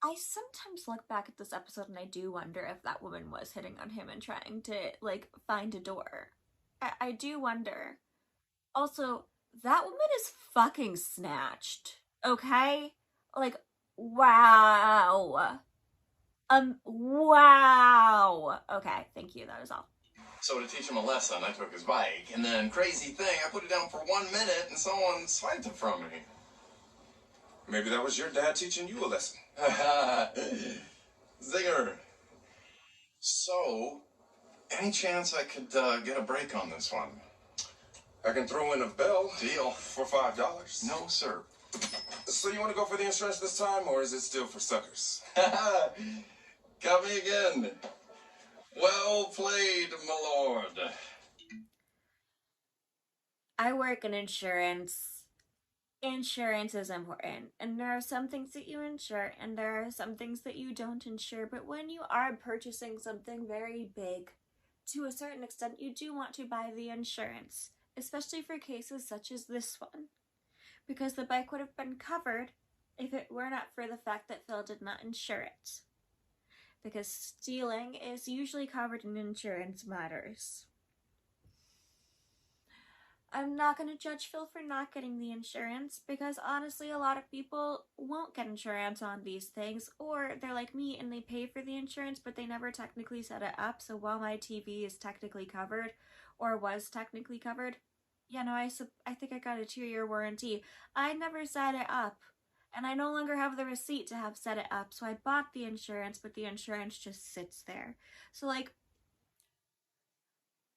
Speaker 1: I I sometimes look back at this episode and I do wonder if that woman was hitting on him and trying to, like, find a door. I do wonder. Also, that woman is fucking snatched. Okay? Like, wow. Wow. Okay, thank you. That was all.
Speaker 8: So to teach him a lesson, I took his bike, and then, crazy thing, I put it down for 1 minute, and someone swiped it from me.
Speaker 7: Maybe that was your dad teaching you a lesson.
Speaker 8: Zinger. So, any chance I could get a break on this one?
Speaker 7: I can throw in a bell.
Speaker 8: Deal.
Speaker 7: For $5.
Speaker 8: No, sir.
Speaker 7: So you want to go for the insurance this time, or is it still for suckers?
Speaker 8: Got me again. Well played, my lord.
Speaker 1: I work in insurance. Insurance is important, and there are some things that you insure, and there are some things that you don't insure, but when you are purchasing something very big, to a certain extent, you do want to buy the insurance, especially for cases such as this one, because the bike would have been covered if it were not for the fact that Phil did not insure it. Because stealing is usually covered in insurance matters. I'm not going to judge Phil for not getting the insurance, because honestly a lot of people won't get insurance on these things, or they're like me and they pay for the insurance but they never technically set it up, so while my TV is technically covered, or was technically covered, I think I got a 2-year warranty, I never set it up, and I no longer have the receipt to have set it up, so I bought the insurance, but the insurance just sits there. So, like,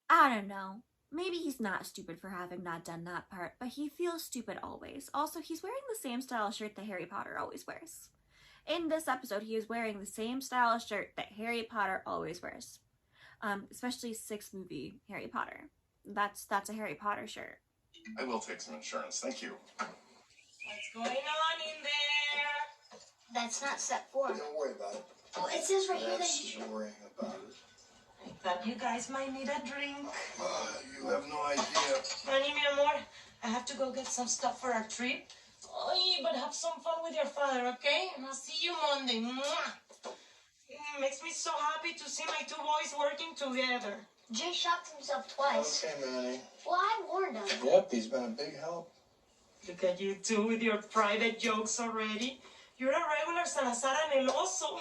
Speaker 1: I don't know. Maybe he's not stupid for having not done that part, but he feels stupid always. Also, he's wearing the same style shirt that Harry Potter always wears. In this episode, he is wearing the same style shirt that Harry Potter always wears. Especially 6th movie Harry Potter. That's a Harry Potter shirt.
Speaker 8: I will take some insurance, thank you.
Speaker 6: What's going on in there?
Speaker 9: That's not step 4.
Speaker 10: Don't worry about it.
Speaker 9: Oh, it says right here that
Speaker 10: That's
Speaker 9: you should.
Speaker 10: worrying about it.
Speaker 6: I thought you guys might need a drink.
Speaker 10: You have no idea.
Speaker 6: Honey, mi amor, I have to go get some stuff for our trip. Oy, but have some fun with your father, okay? And I'll see you Monday. Mwah. It makes me so happy to see my 2 boys working together.
Speaker 9: Jay shocked himself twice.
Speaker 10: Okay, Manny.
Speaker 9: Well, I warned him.
Speaker 10: Yep, he's been a big help.
Speaker 6: Look at you two with your private jokes already. You're a regular Salazar and El Oso.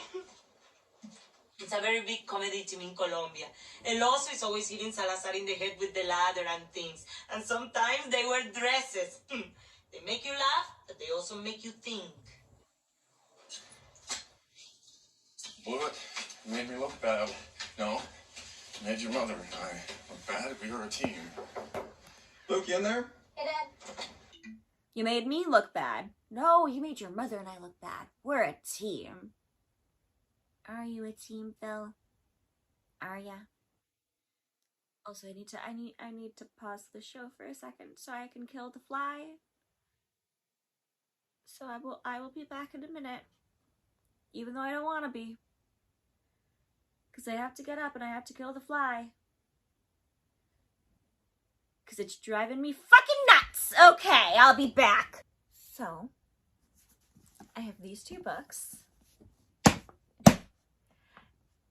Speaker 6: It's a very big comedy team in Colombia. El Oso is always hitting Salazar in the head with the ladder and things. And sometimes they wear dresses. They make you laugh, but they also make you think.
Speaker 8: Blew it. You made me look bad. No, you made your mother and I look bad. We were a team.
Speaker 7: Luke, you in there?
Speaker 9: Hey, Dad.
Speaker 1: You made me look bad. No, you made your mother and I look bad. We're a team. Are you a team, Phil? Are ya? Also, I need to pause the show for a second so I can kill the fly. So I will be back in a minute. Even though I don't want to be. Because I have to get up and I have to kill the fly. Because it's driving me fucking nuts! Okay, I'll be back. So, I have these 2 books.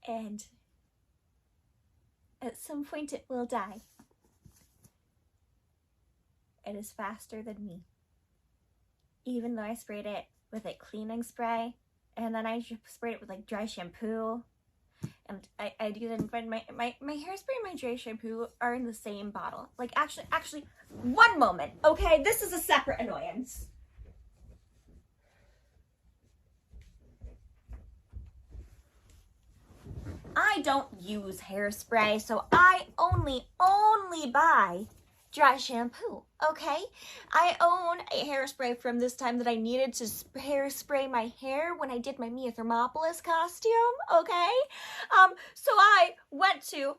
Speaker 1: And at some point it will die. It is faster than me. Even though I sprayed it with like cleaning spray, and then I sprayed it with like dry shampoo, and I didn't find my hairspray and my dry shampoo are in the same bottle. Like actually, one moment, okay? This is a separate annoyance. I don't use hairspray, so I only buy dry shampoo, okay? I own a hairspray from this time that I needed to hairspray my hair when I did my Mia Thermopolis costume, okay? So I went to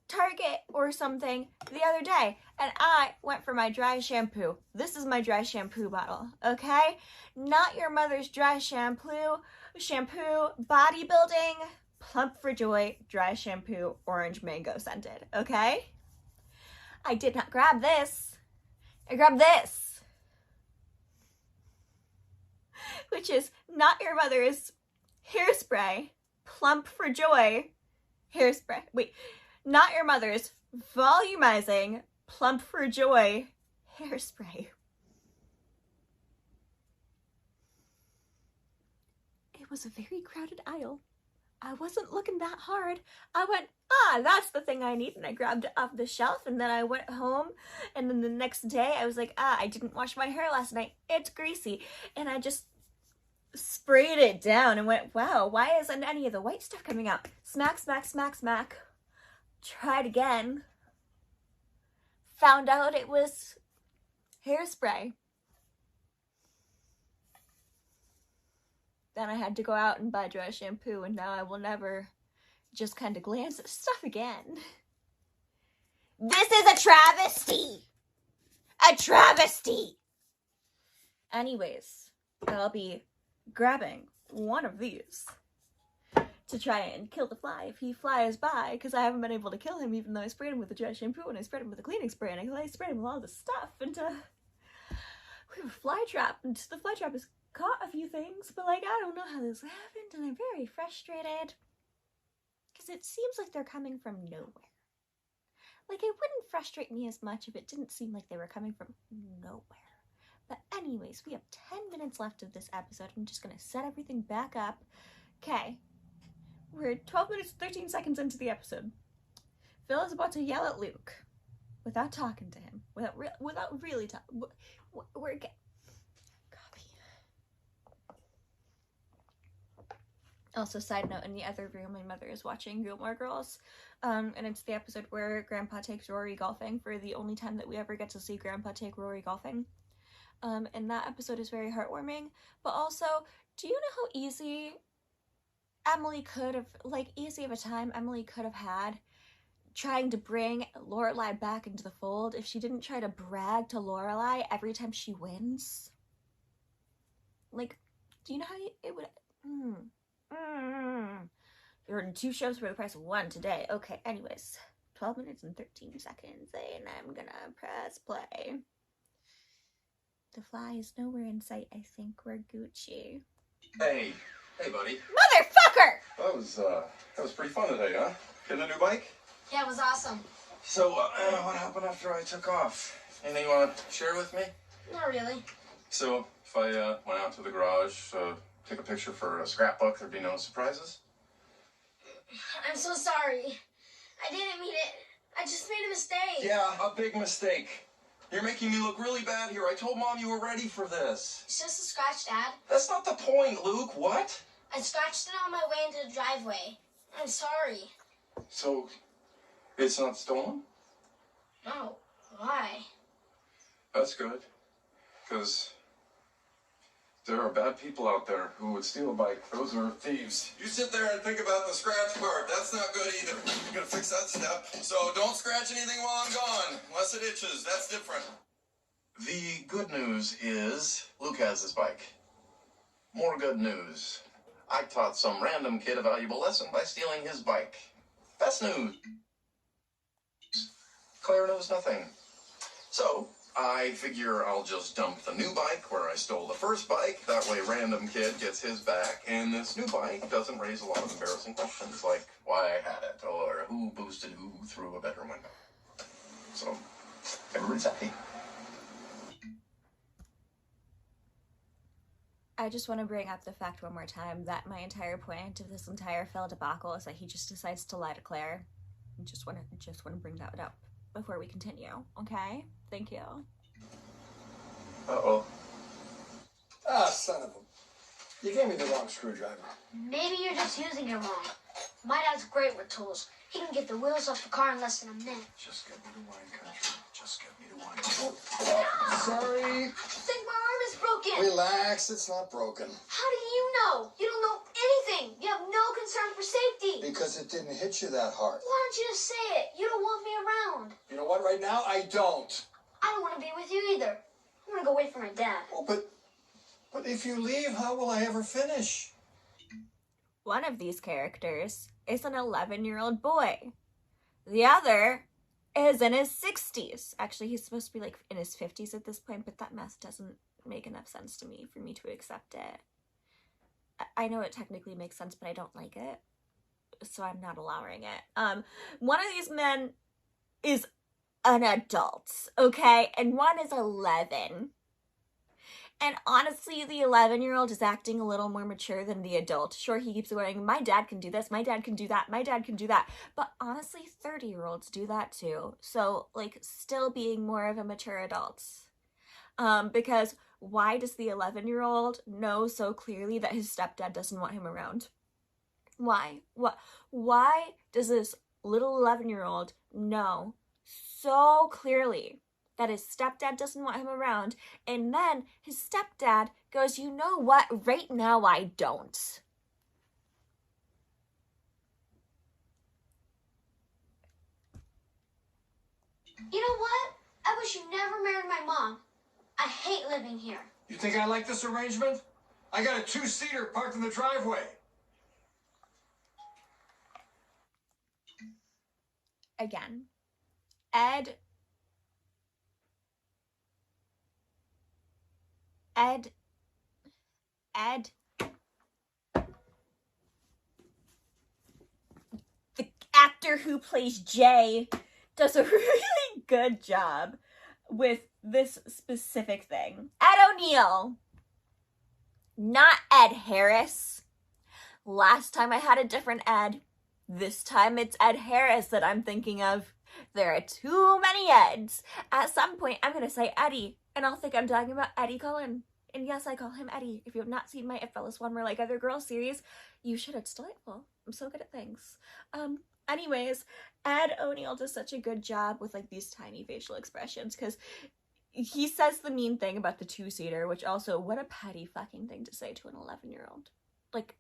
Speaker 1: Target or something the other day, and I went for my dry shampoo. This is my dry shampoo bottle, okay? Not your mother's dry shampoo, bodybuilding, Plump for Joy, dry shampoo, orange mango scented, okay? I did not grab this. I grabbed this, which is not your mother's Hairspray. Plump for joy. Hairspray. Wait, not your mother's. Volumizing. Plump for joy. Hairspray. It was a very crowded aisle. I wasn't looking that hard. I went, that's the thing I need. And I grabbed it off the shelf, and then I went home. And then the next day I was like, I didn't wash my hair last night. It's greasy. And I just sprayed it down and went, wow, why isn't any of the white stuff coming out? Smack, smack, smack, smack. Tried again. Found out it was hairspray. Then I had to go out and buy dry shampoo, and now I will never just kind of glance at stuff again. This is a travesty! A travesty! Anyways, I'll be grabbing one of these to try and kill the fly if he flies by, because I haven't been able to kill him even though I sprayed him with the dry shampoo and I sprayed him with the cleaning spray and I sprayed him with all this stuff, and we have a fly trap, and the fly trap has caught a few things, but like, I don't know how this happened, and I'm very frustrated because it seems like they're coming from nowhere. Like, it wouldn't frustrate me as much if it didn't seem like they were coming from nowhere. But anyways, we have 10 minutes left of this episode. I'm just gonna set everything back up. Okay, we're 12 minutes 13 seconds into the episode. Phil is about to yell at Luke without talking to him, without really talking. We're getting Also, side note, in the other room, my mother is watching Gilmore Girls, and it's the episode where Grandpa takes Rory golfing for the only time that we ever get to see Grandpa take Rory golfing. And that episode is very heartwarming, but also, do you know how easy easy of a time Emily could have had trying to bring Lorelai back into the fold if she didn't try to brag to Lorelai every time she wins? Like, do you know how it would... You're in 2 shows for the price of 1 today. Okay, anyways. 12 minutes and 13 seconds, and I'm gonna press play. The fly is nowhere in sight. I think we're Gucci.
Speaker 8: Hey, buddy.
Speaker 1: Motherfucker!
Speaker 8: That was pretty fun today, huh? Getting a new bike?
Speaker 9: Yeah, it was awesome.
Speaker 8: So, what happened after I took off? Anything you want to share with me?
Speaker 9: Not really.
Speaker 8: So, if I went out to the garage, take a picture for a scrapbook, there'd be no surprises?
Speaker 9: I'm so sorry. I didn't mean it. I just made a mistake.
Speaker 8: Yeah, a big mistake. You're making me look really bad here. I told Mom you were ready for this.
Speaker 9: It's just a scratch, Dad.
Speaker 8: That's not the point, Luke. What?
Speaker 9: I scratched it on my way into the driveway. I'm sorry.
Speaker 8: So, it's not stolen?
Speaker 9: No. Why?
Speaker 8: That's good. Because there are bad people out there who would steal a bike. Those are thieves.
Speaker 7: You sit there and think about the scratch part. That's not good either. You gotta fix that step. So don't scratch anything while I'm gone, unless it itches. That's different.
Speaker 8: The good news is Luke has his bike. More good news. I taught some random kid a valuable lesson by stealing his bike. Best news. Claire knows nothing. So, I figure I'll just dump the new bike where I stole the first bike. That way random kid gets his back, and this new bike doesn't raise a lot of embarrassing questions like why I had it, or who boosted who through a bedroom window. So, everyone's happy.
Speaker 1: I just want to bring up the fact one more time that my entire point of this entire Phil debacle is that he just decides to lie to Claire. I just want to bring that up before we continue, okay? Thank you.
Speaker 8: Uh-oh.
Speaker 10: Ah, son of a... You gave me the wrong screwdriver.
Speaker 9: Maybe you're just using it wrong. My dad's great with tools. He can get the wheels off the car in less than a minute.
Speaker 10: Just get me to wine country. Just get me to wine country. Sorry.
Speaker 9: I think my arm is broken.
Speaker 10: Relax, it's not broken.
Speaker 9: How do you know? You don't know anything. You have no concern for safety.
Speaker 10: Because it didn't hit you that hard.
Speaker 9: Why don't you just say it? You don't want me around.
Speaker 10: You know what, right now, I don't.
Speaker 9: I don't want to be with you either. I want to go wait for my dad.
Speaker 10: Oh, but if you leave, how will I ever finish?
Speaker 1: One of these characters is an 11-year-old boy. The other is in his 60s. Actually, he's supposed to be like in his 50s at this point, but that math doesn't make enough sense to me for me to accept it. I know it technically makes sense, but I don't like it, so I'm not allowing it. One of these men is an adult, okay? And one is 11. And honestly, the 11-year-old is acting a little more mature than the adult. Sure, he keeps going, my dad can do this, my dad can do that, my dad can do that. But honestly, 30-year-olds do that too. So, like, still being more of a mature adult. Because why does the 11-year-old know so clearly that his stepdad doesn't want him around? Why? Why does this little 11-year-old know so clearly that his stepdad doesn't want him around, and then his stepdad goes, you know what, right now I don't.
Speaker 9: You know what? I wish you never married my mom. I hate living here.
Speaker 10: You think I like this arrangement? I got a 2-seater parked in the driveway.
Speaker 1: Again, Ed, the actor who plays Jay, does a really good job with this specific thing. Ed O'Neill, not Ed Harris. Last time I had a different Ed. This time it's Ed Harris that I'm thinking of. There are too many Eds. At some point, I'm going to say Eddie, and I'll think I'm talking about Eddie Cullen. And yes, I call him Eddie. If you have not seen my If Fellas One Were Like Other Girls series, you should. It's delightful. I'm so good at things. Anyways, Ed O'Neill does such a good job with, like, these tiny facial expressions, because he says the mean thing about the 2-seater, which also, what a petty fucking thing to say to an 11-year-old. Like,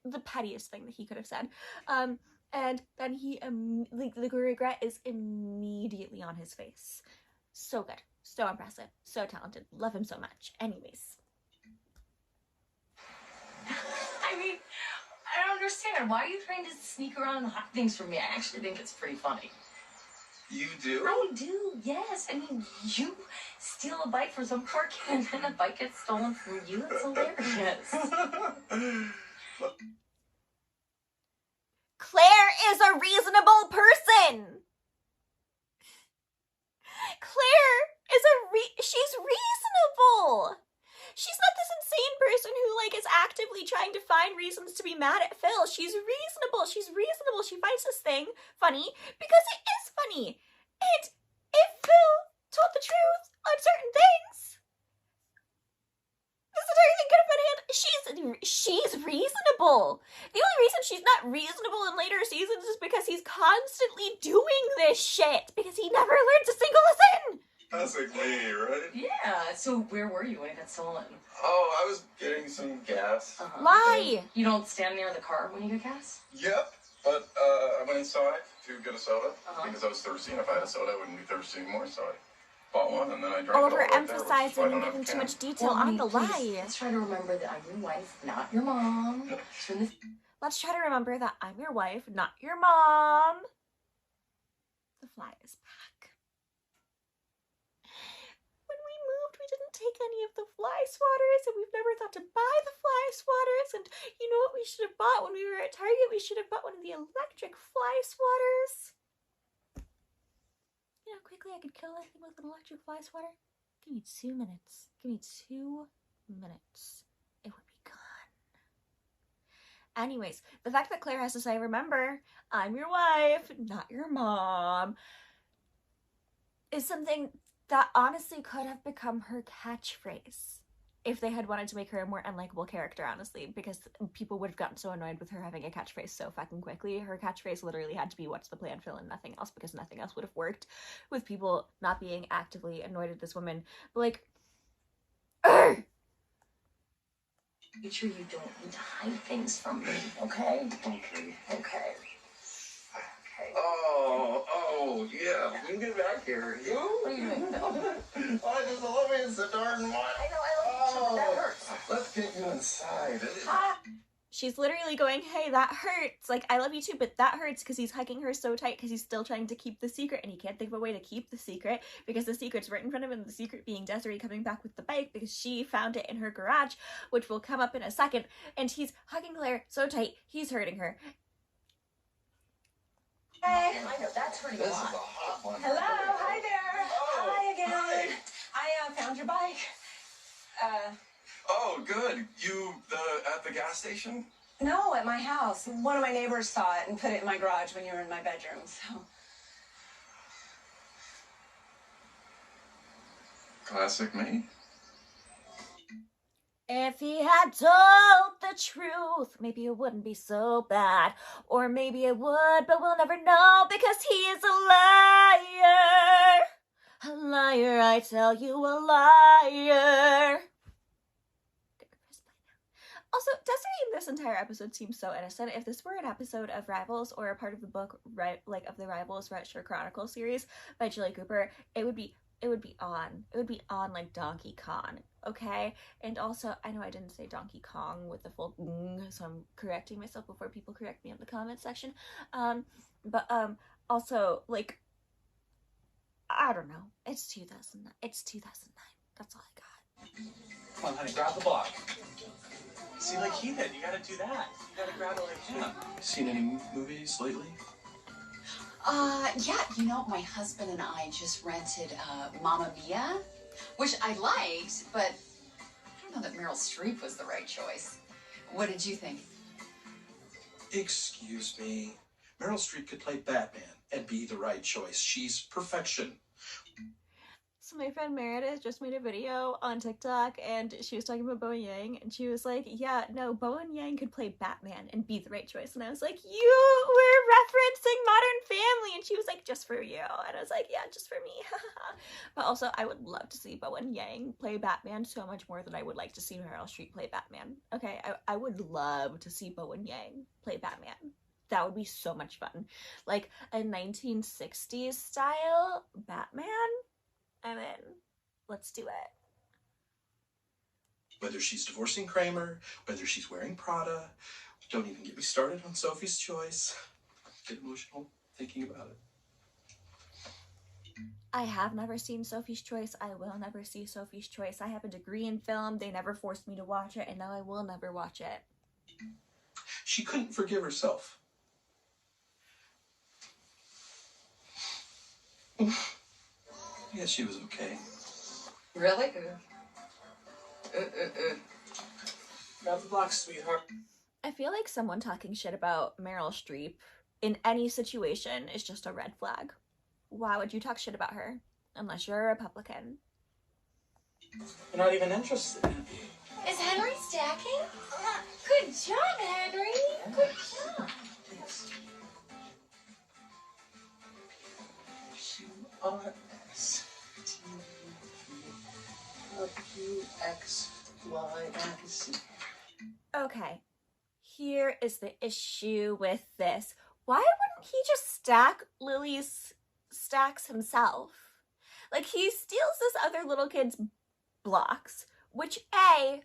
Speaker 1: the pettiest thing that he could have said. And then he, the regret is immediately on his face. So good. So impressive. So talented. Love him so much. Anyways.
Speaker 4: I mean, I don't understand. Why are you trying to sneak around and hide things from me? I actually think it's pretty funny.
Speaker 8: You do?
Speaker 4: I do, yes. I mean, you steal a bike from some poor kid and then the bike gets stolen from you. It's hilarious.
Speaker 1: Claire is a reasonable person. Claire is she's reasonable. She's not this insane person who, like, is actively trying to find reasons to be mad at Phil. She's reasonable. She's reasonable. She finds this thing funny because it is funny. And if Phil told the truth on certain things, this entire thing could have been handled. She's reasonable. The only reason she's not reasonable in later seasons is because he's constantly doing this shit. Because he never learns a single lesson.
Speaker 8: Classic me, right?
Speaker 4: Yeah, so where were you when it got stolen?
Speaker 8: Oh, I was getting some gas.
Speaker 1: Why?
Speaker 4: You don't stand near the car when you get gas?
Speaker 8: Yep, but I went inside to get a soda because I was thirsty, and if I had a soda, I wouldn't be thirsty anymore, so I bought one, and then I drank
Speaker 1: Oliver
Speaker 8: it all right there, which is why I
Speaker 1: emphasizing
Speaker 8: don't
Speaker 1: and
Speaker 8: have
Speaker 1: giving
Speaker 8: a
Speaker 1: too
Speaker 8: can.
Speaker 1: much detail
Speaker 4: Well,
Speaker 1: on the
Speaker 4: please,
Speaker 1: lie.
Speaker 4: let's try to remember that I'm your wife, not your mom.
Speaker 1: Let's try to remember that I'm your wife, not your mom. The fly is back. When we moved, we didn't take any of the fly swatters, and we've never thought to buy the fly swatters. And you know what we should have bought when we were at Target? We should have bought one of the electric fly swatters. You know how quickly I could kill that thing with an electric fly swatter? Give me 2 minutes. Give me 2 minutes. It would be gone. Anyways, the fact that Claire has to say, remember, I'm your wife, not your mom, is something that honestly could have become her catchphrase if they had wanted to make her a more unlikable character, honestly, because people would have gotten so annoyed with her having a catchphrase so fucking quickly. Her catchphrase literally had to be, what's the plan, Phil, and nothing else, because nothing else would have worked with people not being actively annoyed at this woman. But, like, Arr!
Speaker 4: Make sure you don't need to hide things from me, okay? Okay.
Speaker 8: Oh, yeah.
Speaker 4: You get back here. What are you doing?
Speaker 8: I just love me. It's so darn wet.
Speaker 4: I know, I love you, but that hurts.
Speaker 8: Let's get you inside.
Speaker 1: She's literally going, hey, that hurts. Like, I love you too, but that hurts, because he's hugging her so tight because he's still trying to keep the secret, and he can't think of a way to keep the secret because the secret's right in front of him, the secret being Desiree coming back with the bike because she found it in her garage, which will come up in a second, and he's hugging Claire so tight, he's hurting her.
Speaker 5: Hey.
Speaker 4: I know, that's hurting a
Speaker 8: This is a
Speaker 4: lot.
Speaker 8: hot one.
Speaker 5: Hello, hi there.
Speaker 8: Oh,
Speaker 5: hi again.
Speaker 8: hi.
Speaker 5: I found your bike.
Speaker 7: Oh, good. You at the gas station?
Speaker 5: No, at my house. One of my neighbors saw it and put it in my garage when you were in my bedroom, so.
Speaker 7: Classic me.
Speaker 1: If he had told the truth, maybe it wouldn't be so bad. Or maybe it would, but we'll never know because he is a liar. A liar, I tell you, a liar. Also, Desiree in this entire episode seems so innocent. If this were an episode of Rivals or a part of the book, right, like of the Rivals Red Shirt Chronicle series by Julie Cooper, it would be on. It would be on like Donkey Kong, okay? And also, I know I didn't say Donkey Kong with the full so I'm correcting myself before people correct me in the comment section. But also, like, I don't know. It's 2009. It's 2009. That's all I got.
Speaker 3: Come on, honey, grab the block. See, like he did, you gotta do that. You gotta grab it like him.
Speaker 8: Seen any movies lately?
Speaker 12: Yeah, you know, my husband and I just rented Mamma Mia, which I liked, but I don't know that Meryl Streep was the right choice. What did you think?
Speaker 10: Excuse me. Meryl Streep could play Batman and be the right choice. She's perfection.
Speaker 1: So my friend Meredith just made a video on TikTok, and she was talking about Bowen Yang, and she was like, yeah, no, Bowen Yang could play Batman and be the right choice. And I was like, you were referencing Modern Family, and she was like, just for you. And I was like, yeah, just for me. But also, I would love to see Bowen Yang play Batman so much more than I would like to see Meryl Streep play Batman. Okay, I would love to see Bowen Yang play Batman. That would be so much fun. Like a 1960s style Batman. I'm in. Let's do it.
Speaker 10: Whether she's divorcing Kramer, whether she's wearing Prada, don't even get me started on Sophie's Choice. Get emotional thinking about it.
Speaker 1: I have never seen Sophie's Choice. I will never see Sophie's Choice. I have a degree in film. They never forced me to watch it, and now I will never watch it.
Speaker 10: She couldn't forgive herself. Yeah, she was okay.
Speaker 12: Really?
Speaker 3: Grab the block, sweetheart.
Speaker 1: I feel like someone talking shit about Meryl Streep in any situation is just a red flag. Why would you talk shit about her? Unless you're a Republican.
Speaker 3: You're not even interested.
Speaker 11: Is Henry stacking? Good job, Henry. Good job.
Speaker 1: Okay, here is the issue with this. Why wouldn't he just stack Lily's stacks himself? Like, he steals this other little kid's blocks, which A,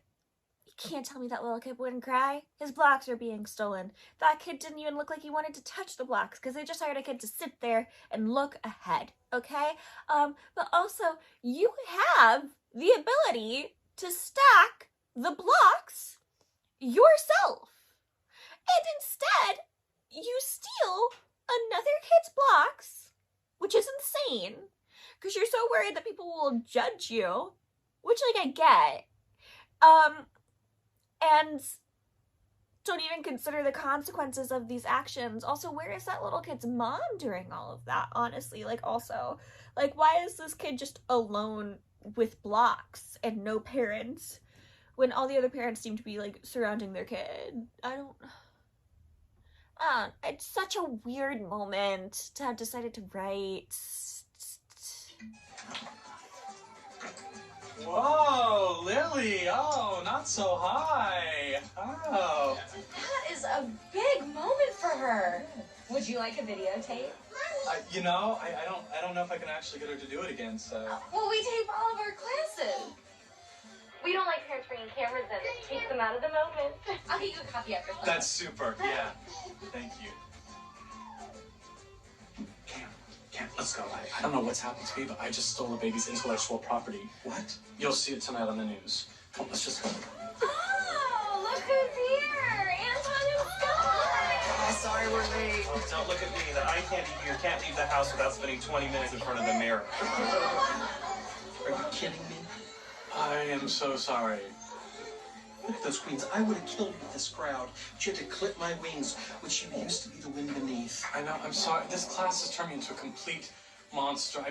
Speaker 1: you can't tell me that little kid wouldn't cry. His blocks are being stolen. That kid didn't even look like he wanted to touch the blocks because they just hired a kid to sit there and look ahead, okay? But also, you have the ability to stack the blocks yourself. And instead, you steal another kid's blocks, which is insane, because you're so worried that people will judge you, which, like, I get. And don't even consider the consequences of these actions. Also, where is that little kid's mom during all of that, honestly? Like, also, like, why is this kid just alone with blocks and no parents when all the other parents seem to be, like, surrounding their kid? It's such a weird moment to have decided to write.
Speaker 3: Whoa, Lily. Oh, not so high. Oh.
Speaker 11: That is a big moment for her. Would you like a videotape?
Speaker 3: You know, I don't know if I can actually get her to do it again, so.
Speaker 11: Well, we tape all of our classes. We don't like parents bringing cameras in. It takes them out of the moment.
Speaker 9: I'll get you a copy after class.
Speaker 2: That's super. Yeah. Thank you. Cam, let's go. I don't know what's happened to me, but I just stole the baby's intellectual property.
Speaker 3: What?
Speaker 2: You'll see it tonight on the news. Come on, let's just go.
Speaker 11: Oh, look who's here! Anton and Scott!
Speaker 3: Oh, sorry we're late. Oh, don't look at me. The eye candy here can't leave the house without spending 20 minutes in front of the mirror. Are you kidding me?
Speaker 2: I am so sorry.
Speaker 3: Look at those queens. I would have killed with this crowd. But you had to clip my wings, which you used to be the wind beneath.
Speaker 2: I know, I'm sorry. This class has turned me into a complete monster.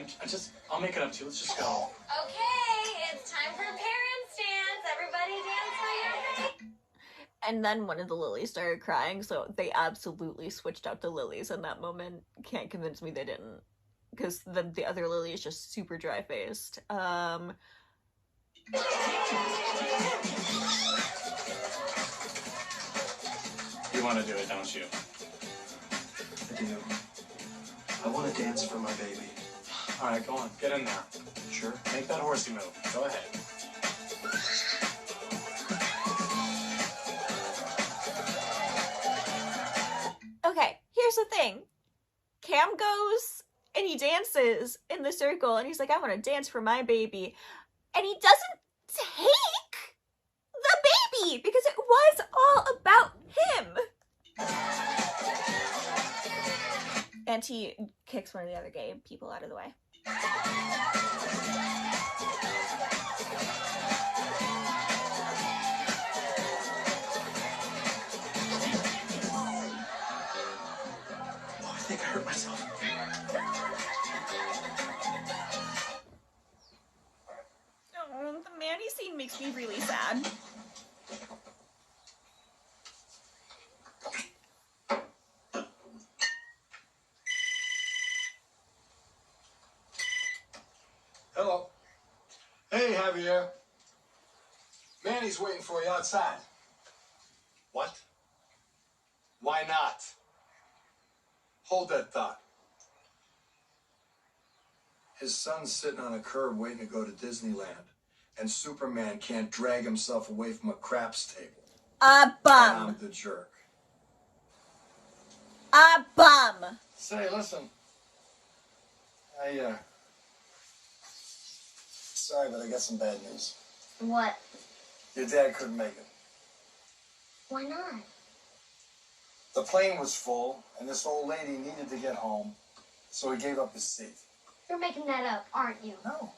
Speaker 2: I'll make it up to you. Let's just go.
Speaker 11: Okay, it's time for parents dance. Everybody dance while you're ready.
Speaker 1: And then one of the lilies started crying, so they absolutely switched out the lilies in that moment. Can't convince me they didn't. Because the other lily is just super dry-faced.
Speaker 2: You want to do it, don't you?
Speaker 3: I do. I want to dance for my baby.
Speaker 2: All right, go on. Get in there.
Speaker 3: Sure.
Speaker 2: Make that horsey move. Go ahead.
Speaker 1: Okay, here's the thing. Cam goes and he dances in the circle and he's like, I want to dance for my baby. And he doesn't take the baby because it was all about him. And he kicks one of the other gay people out of the way.
Speaker 3: Oh, I think I hurt myself.
Speaker 1: Oh, the Manny scene makes me really sad.
Speaker 10: Hello. Hey, Javier. Manny's waiting for you outside. What? Why not? Hold that thought. His son's sitting on a curb waiting to go to Disneyland, and Superman can't drag himself away from a craps table.
Speaker 1: A bum.
Speaker 10: I'm the jerk.
Speaker 1: A bum.
Speaker 10: Say, listen. Sorry, but I got some bad news.
Speaker 9: What?
Speaker 10: Your dad couldn't make it.
Speaker 9: Why not?
Speaker 10: The plane was full, and this old lady needed to get home, so he gave up his seat.
Speaker 9: You're making that up, aren't you?
Speaker 10: No.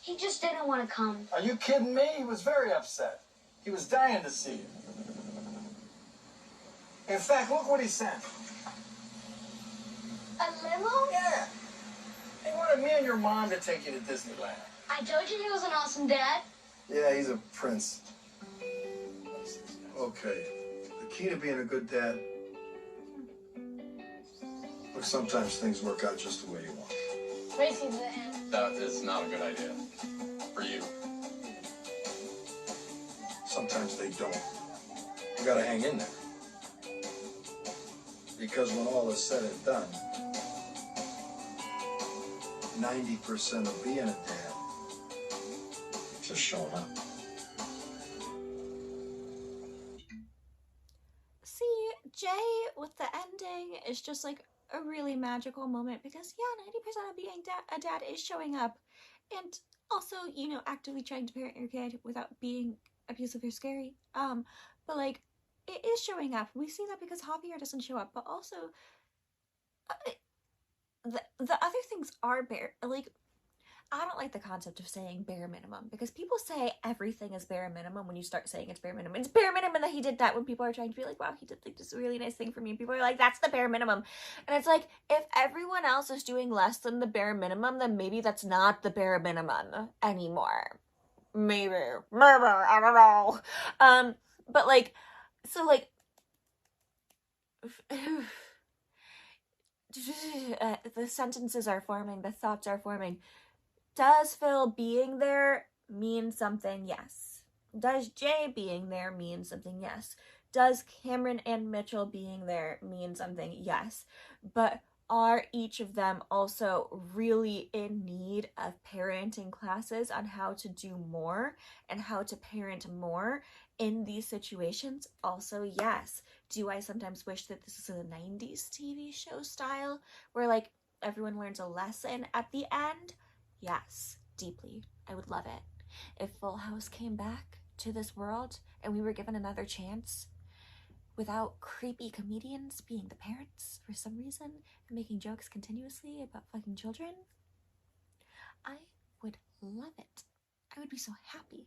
Speaker 9: He just didn't want to come.
Speaker 10: Are you kidding me? He was very upset. He was dying to see you. In fact, look what he sent.
Speaker 9: A limo?
Speaker 10: Yeah. He wanted me and your mom to take you to Disneyland.
Speaker 9: I told you he was an awesome dad.
Speaker 10: Yeah, he's a prince. Okay. The key to being a good dad. Look, sometimes things work out just the way you want.
Speaker 9: Racing to the end.
Speaker 7: That is not a good idea. For you.
Speaker 10: Sometimes they don't. You gotta hang in there. Because when all is said and done, 90% of being a dad is just showing up.
Speaker 1: See, Jay with the ending is just like a really magical moment because, yeah, 90% of being a dad is showing up and also, you know, actively trying to parent your kid without being abusive or scary. But like, it is showing up. We see that because Javier doesn't show up, but also the other things are bare. Like, I don't like the concept of saying bare minimum because people say everything is bare minimum when you start saying it's bare minimum. It's bare minimum that he did that when people are trying to be like, wow, he did like this really nice thing for me. And people are like, that's the bare minimum. And it's like, if everyone else is doing less than the bare minimum, then maybe that's not the bare minimum anymore. Maybe, I don't know. But like, so like, the sentences are forming, the thoughts are forming. Does Phil being there mean something? Yes. Does Jay being there mean something? Yes. Does Cameron and Mitchell being there mean something? Yes. But are each of them also really in need of parenting classes on how to do more and how to parent more in these situations? Also, yes. Do I sometimes wish that this is a 90s TV show style where like everyone learns a lesson at the end? Yes, deeply. I would love it. If Full House came back to this world and we were given another chance without creepy comedians being the parents for some reason and making jokes continuously about fucking children, I would love it. I would be so happy.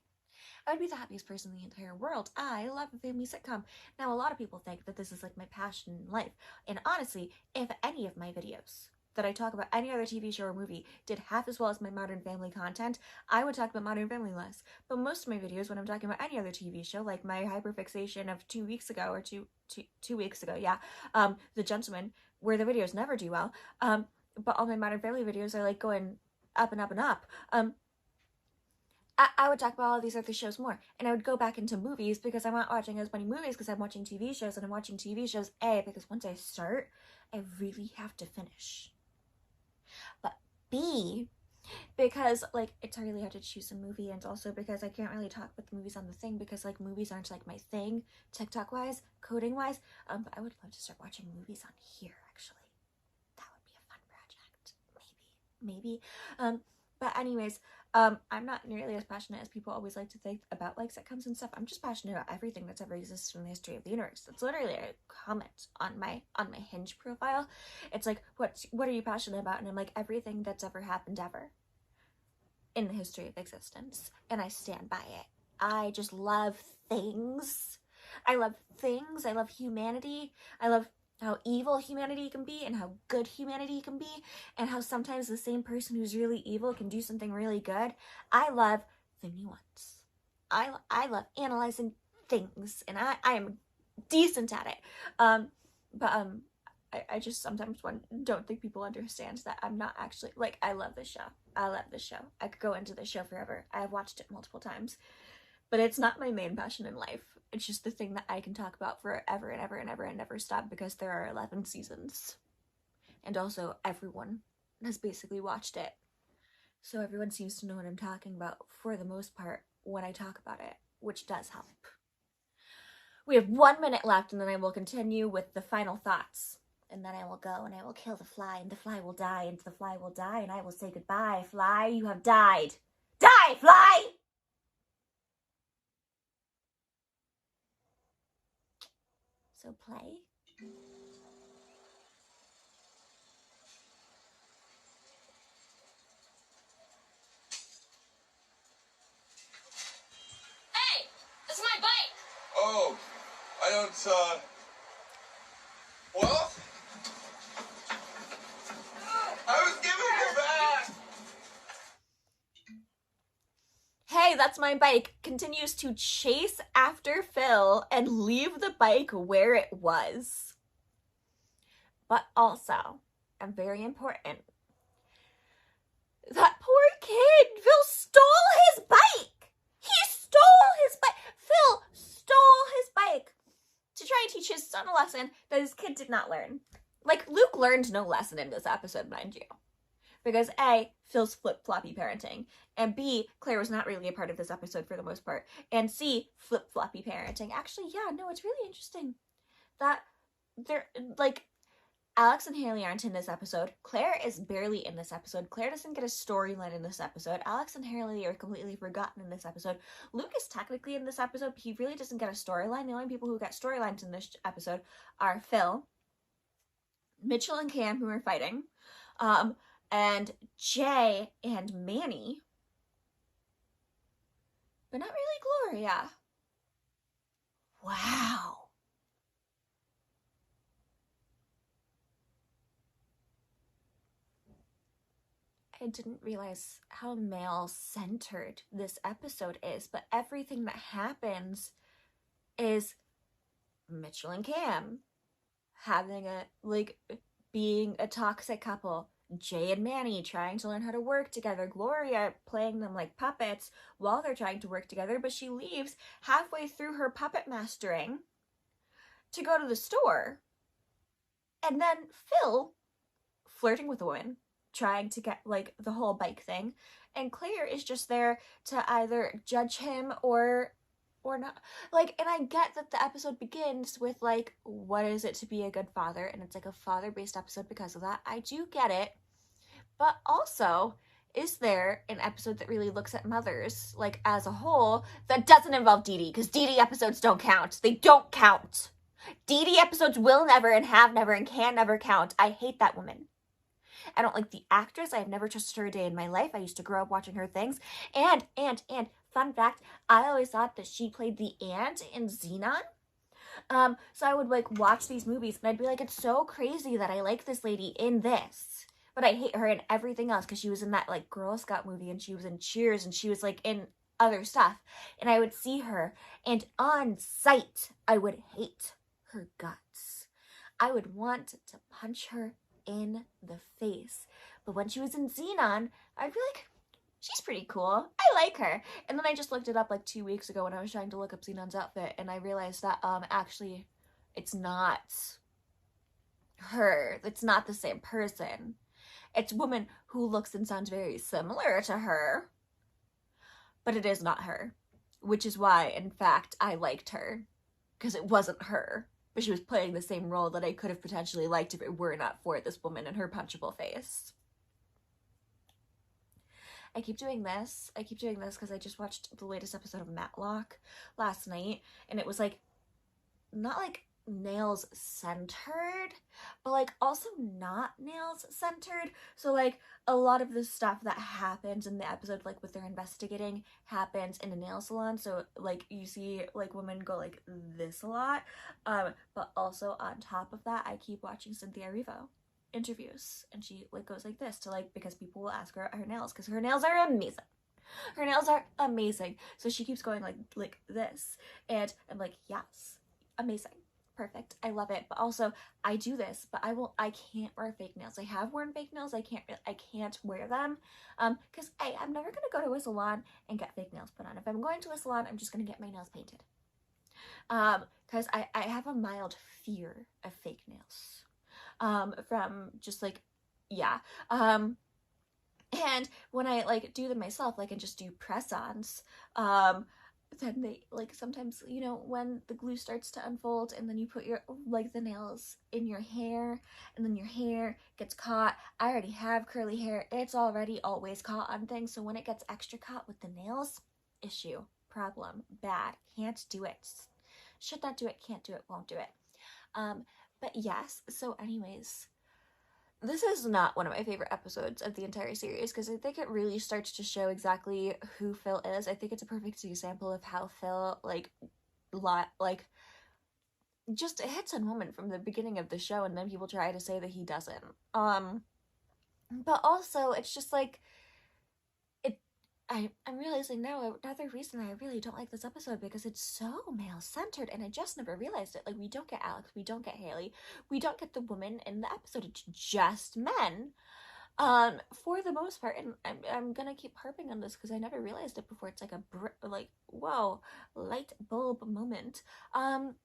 Speaker 1: I would be the happiest person in the entire world. I love a family sitcom. Now, a lot of people think that this is like my passion in life. And honestly, if any of my videos that I talk about any other TV show or movie did half as well as my Modern Family content, I would talk about Modern Family less. But most of my videos, when I'm talking about any other TV show, like my hyperfixation of 2 weeks ago, or two weeks ago, yeah, The Gentleman, where the videos never do well, but all my Modern Family videos are like going up and up and up. I would talk about all these other shows more, and I would go back into movies because I'm not watching as many movies because I'm watching TV shows, and I'm watching TV shows, A, because once I start, I really have to finish. But B, because like it's really hard to choose a movie, and also because I can't really talk about the movies on the thing because like movies aren't like my thing, TikTok wise, coding wise. But I would love to start watching movies on here actually. That would be a fun project. Maybe. But anyways, I'm not nearly as passionate as people always like to think about like sitcoms and stuff. I'm just passionate about everything that's ever existed in the history of the universe. That's literally a comment on my Hinge profile. It's like, what are you passionate about? And I'm like, everything that's ever happened ever in the history of existence. And I stand by it. I just love things. I love things. I love humanity. I love how evil humanity can be and how good humanity can be, and how sometimes the same person who's really evil can do something really good. I love the nuance. I love analyzing things, and I am decent at it. I just sometimes don't think people understand that I'm not actually, like, I love this show. I love this show. I could go into this show forever. I've watched it multiple times. But it's not my main passion in life. It's just the thing that I can talk about forever and ever and ever and never stop because there are 11 seasons. And also everyone has basically watched it. So everyone seems to know what I'm talking about for the most part when I talk about it, which does help. We have 1 minute left, and then I will continue with the final thoughts. And then I will go and I will kill the fly, and the fly will die, and the fly will die, and I will say goodbye. Fly, you have died. Die, fly! So play.
Speaker 11: Hey, this is my bike.
Speaker 7: Oh, I don't, well, I was giving it back.
Speaker 1: Hey, that's my bike. Continues to chase after Phil and leave the bike where it was. But also, and very important, that poor kid, Phil stole his bike. He stole his bike. Phil stole his bike to try and teach his son a lesson that his kid did not learn. Like, Luke learned no lesson in this episode, mind you. Because A, Phil's flip-floppy parenting, and B, Claire was not really a part of this episode for the most part, and C, flip-floppy parenting. Actually, yeah, no, it's really interesting that they're, like, Alex and Haley aren't in this episode. Claire is barely in this episode. Claire doesn't get a storyline in this episode. Alex and Haley are completely forgotten in this episode. Luke is technically in this episode, but he really doesn't get a storyline. The only people who get storylines in this episode are Phil, Mitchell and Cam, who are fighting, and Jay and Manny, but not really Gloria. Wow. I didn't realize how male-centered this episode is, but everything that happens is Mitchell and Cam having being a toxic couple, Jay and Manny trying to learn how to work together, Gloria playing them like puppets while they're trying to work together, but she leaves halfway through her puppet mastering to go to the store. And then Phil flirting with a woman, trying to get like the whole bike thing, and Claire is just there to either judge him or not. Like, and I get that the episode begins with like, what is it to be a good father, and it's like a father-based episode because of that. I do get it. But also, is there an episode that really looks at mothers, like, as a whole, that doesn't involve Dee Dee? Because Dee Dee episodes don't count. They don't count. Dee Dee episodes will never and have never and can never count. I hate that woman. I don't like the actress. I've never trusted her a day in my life. I used to grow up watching her things. And, fun fact, I always thought that she played the aunt in Xenon. So I would, like, watch these movies, and I'd be like, it's so crazy that I like this lady in this. But I hate her in everything else, because she was in that, like, Girl Scout movie, and she was in Cheers, and she was, like, in other stuff. And I would see her, and on sight, I would hate her guts. I would want to punch her in the face. But when she was in Xenon, I'd be like, she's pretty cool. I like her. And then I just looked it up like 2 weeks ago when I was trying to look up Xenon's outfit, and I realized that actually it's not her. It's not the same person. It's a woman who looks and sounds very similar to her, but it is not her, which is why, in fact, I liked her, because it wasn't her, but she was playing the same role that I could have potentially liked if it were not for this woman and her punchable face. I keep doing this because I just watched the latest episode of Matlock last night, and it was like, not like nails centered, but like also not nails centered. So like a lot of the stuff that happens in the episode, like with their investigating, happens in a nail salon. So like you see like women go like this a lot, but also on top of that, I keep watching Cynthia Erivo interviews, and she like goes like this to like, because people will ask her her nails, because her nails are amazing. Her nails are amazing. So she keeps going like this, and I'm like, yes, amazing, perfect, I love it. But also I do this, but I can't wear fake nails. I have worn fake nails. I can't wear them because I'm never gonna go to a salon and get fake nails put on. If I'm going to a salon, I'm just gonna get my nails painted because I have a mild fear of fake nails from just like, yeah. And when I like do them myself, like, and just do press-ons, then they like sometimes, you know, when the glue starts to unfold and then you put your like the nails in your hair and then your hair gets caught. I already have curly hair. It's already always caught on things. So when it gets extra caught with the nails, issue, problem, bad, can't do it. Should not do it, can't do it, won't do it. But yes, so anyways, this is not one of my favorite episodes of the entire series because I think it really starts to show exactly who Phil is. I think it's a perfect example of how Phil, like just hits a moment from the beginning of the show, and then people try to say that he doesn't. But also, it's just like, I'm realizing now another reason I really don't like this episode, because it's so male-centered, and I just never realized it. Like, we don't get Alex, we don't get Haley, we don't get the women in the episode. It's just men, for the most part. And I'm gonna keep harping on this because I never realized it before. It's like whoa, light bulb moment. But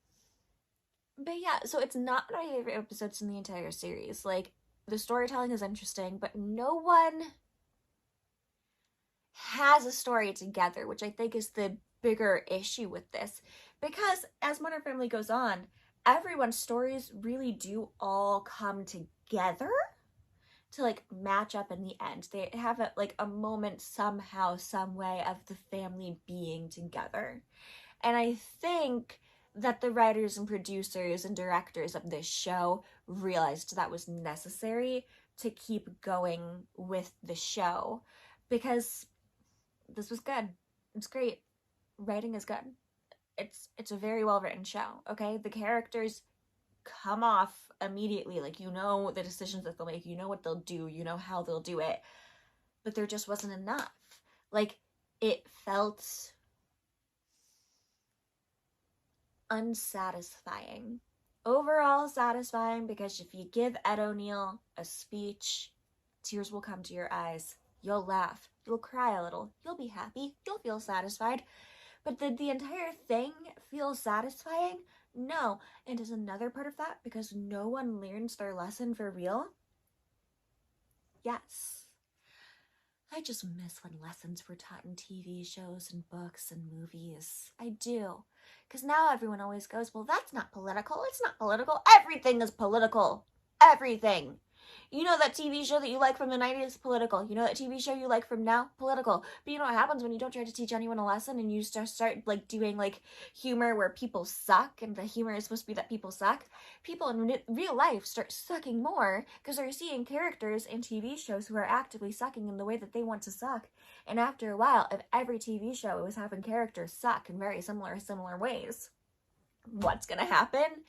Speaker 1: yeah, so it's not my favorite episodes in the entire series. Like, the storytelling is interesting, but no one has a story together, which I think is the bigger issue with this, because as Modern Family goes on, everyone's stories really do all come together to like match up in the end. They have a moment somehow, some way of the family being together. And I think that the writers and producers and directors of this show realized that was necessary to keep going with the show, because this was good. It's great. Writing is good. It's a very well written show, okay? The characters come off immediately. Like, you know the decisions that they'll make, you know what they'll do, you know how they'll do it. But there just wasn't enough. Like, it felt unsatisfying. Overall satisfying, because if you give Ed O'Neill a speech, tears will come to your eyes. You'll laugh. You'll cry a little. You'll be happy. You'll feel satisfied. But did the entire thing feel satisfying? No. And is another part of that because no one learns their lesson for real? Yes. I just miss when lessons were taught in TV shows and books and movies. I do. Because now everyone always goes, well, that's not political. It's not political. Everything is political. Everything. You know that TV show that you like from the 90s? Political. You know that TV show you like from now? Political. But you know what happens when you don't try to teach anyone a lesson and you start like doing like humor where people suck, and the humor is supposed to be that people suck? People in real life start sucking more because they're seeing characters in TV shows who are actively sucking in the way that they want to suck. And after a while, if every TV show was having characters suck in very similar ways, what's gonna happen?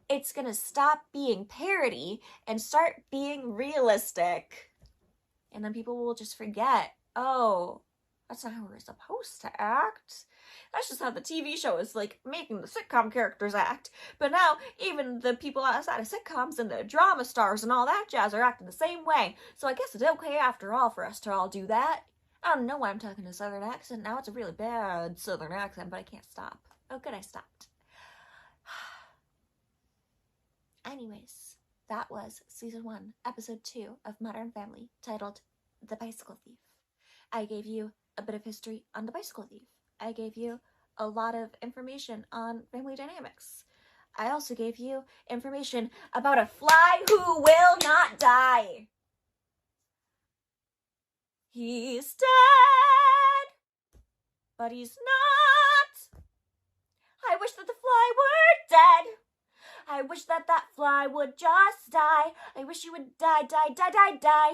Speaker 1: It's gonna stop being parody and start being realistic. And then people will just forget, oh, that's not how we're supposed to act. That's just how the TV show is like making the sitcom characters act. But now even the people outside of sitcoms and the drama stars and all that jazz are acting the same way. So I guess it's okay after all for us to all do that. I don't know why I'm talking a southern accent now. It's a really bad southern accent, but I can't stop. Oh, good, I stopped. Anyways, that was Season 1, Episode 2 of Modern Family, titled The Bicycle Thief. I gave you a bit of history on the bicycle thief. I gave you a lot of information on family dynamics. I also gave you information about a fly who will not die. He's dead, but he's not. I wish that the fly were dead. I wish that that fly would just die. I wish you would die, just die.